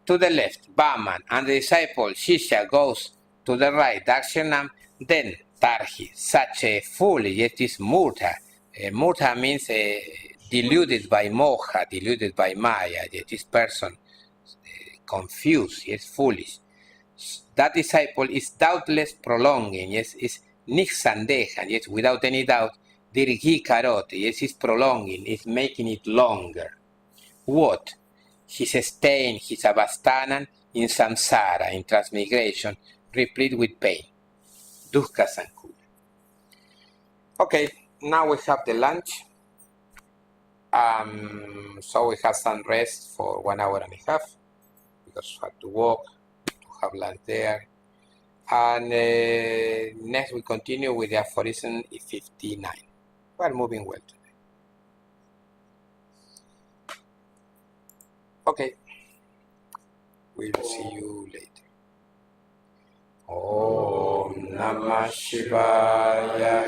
to the left, Bāman, and the disciple, Shishya, goes to the right, Dakshinam, then Tarhi, such a fool, yes, is Murta. Murta means deluded by moha, deluded by maya, yet this person confused, yes, foolish. That disciple is doubtless prolonging, yes, is niksandehan, yes, without any doubt, dirgi karot, yes, is prolonging, is making it longer. What? His staying, his avastanan in samsara, in transmigration, replete with pain. Dukkha sankula. Okay, now we have the lunch. So we have some rest for 1 hour and a half because we have to walk, to have lunch there. And next we continue with the aphorism 59. We are moving well today. Okay, we'll see you later. Om Namah Shivāya.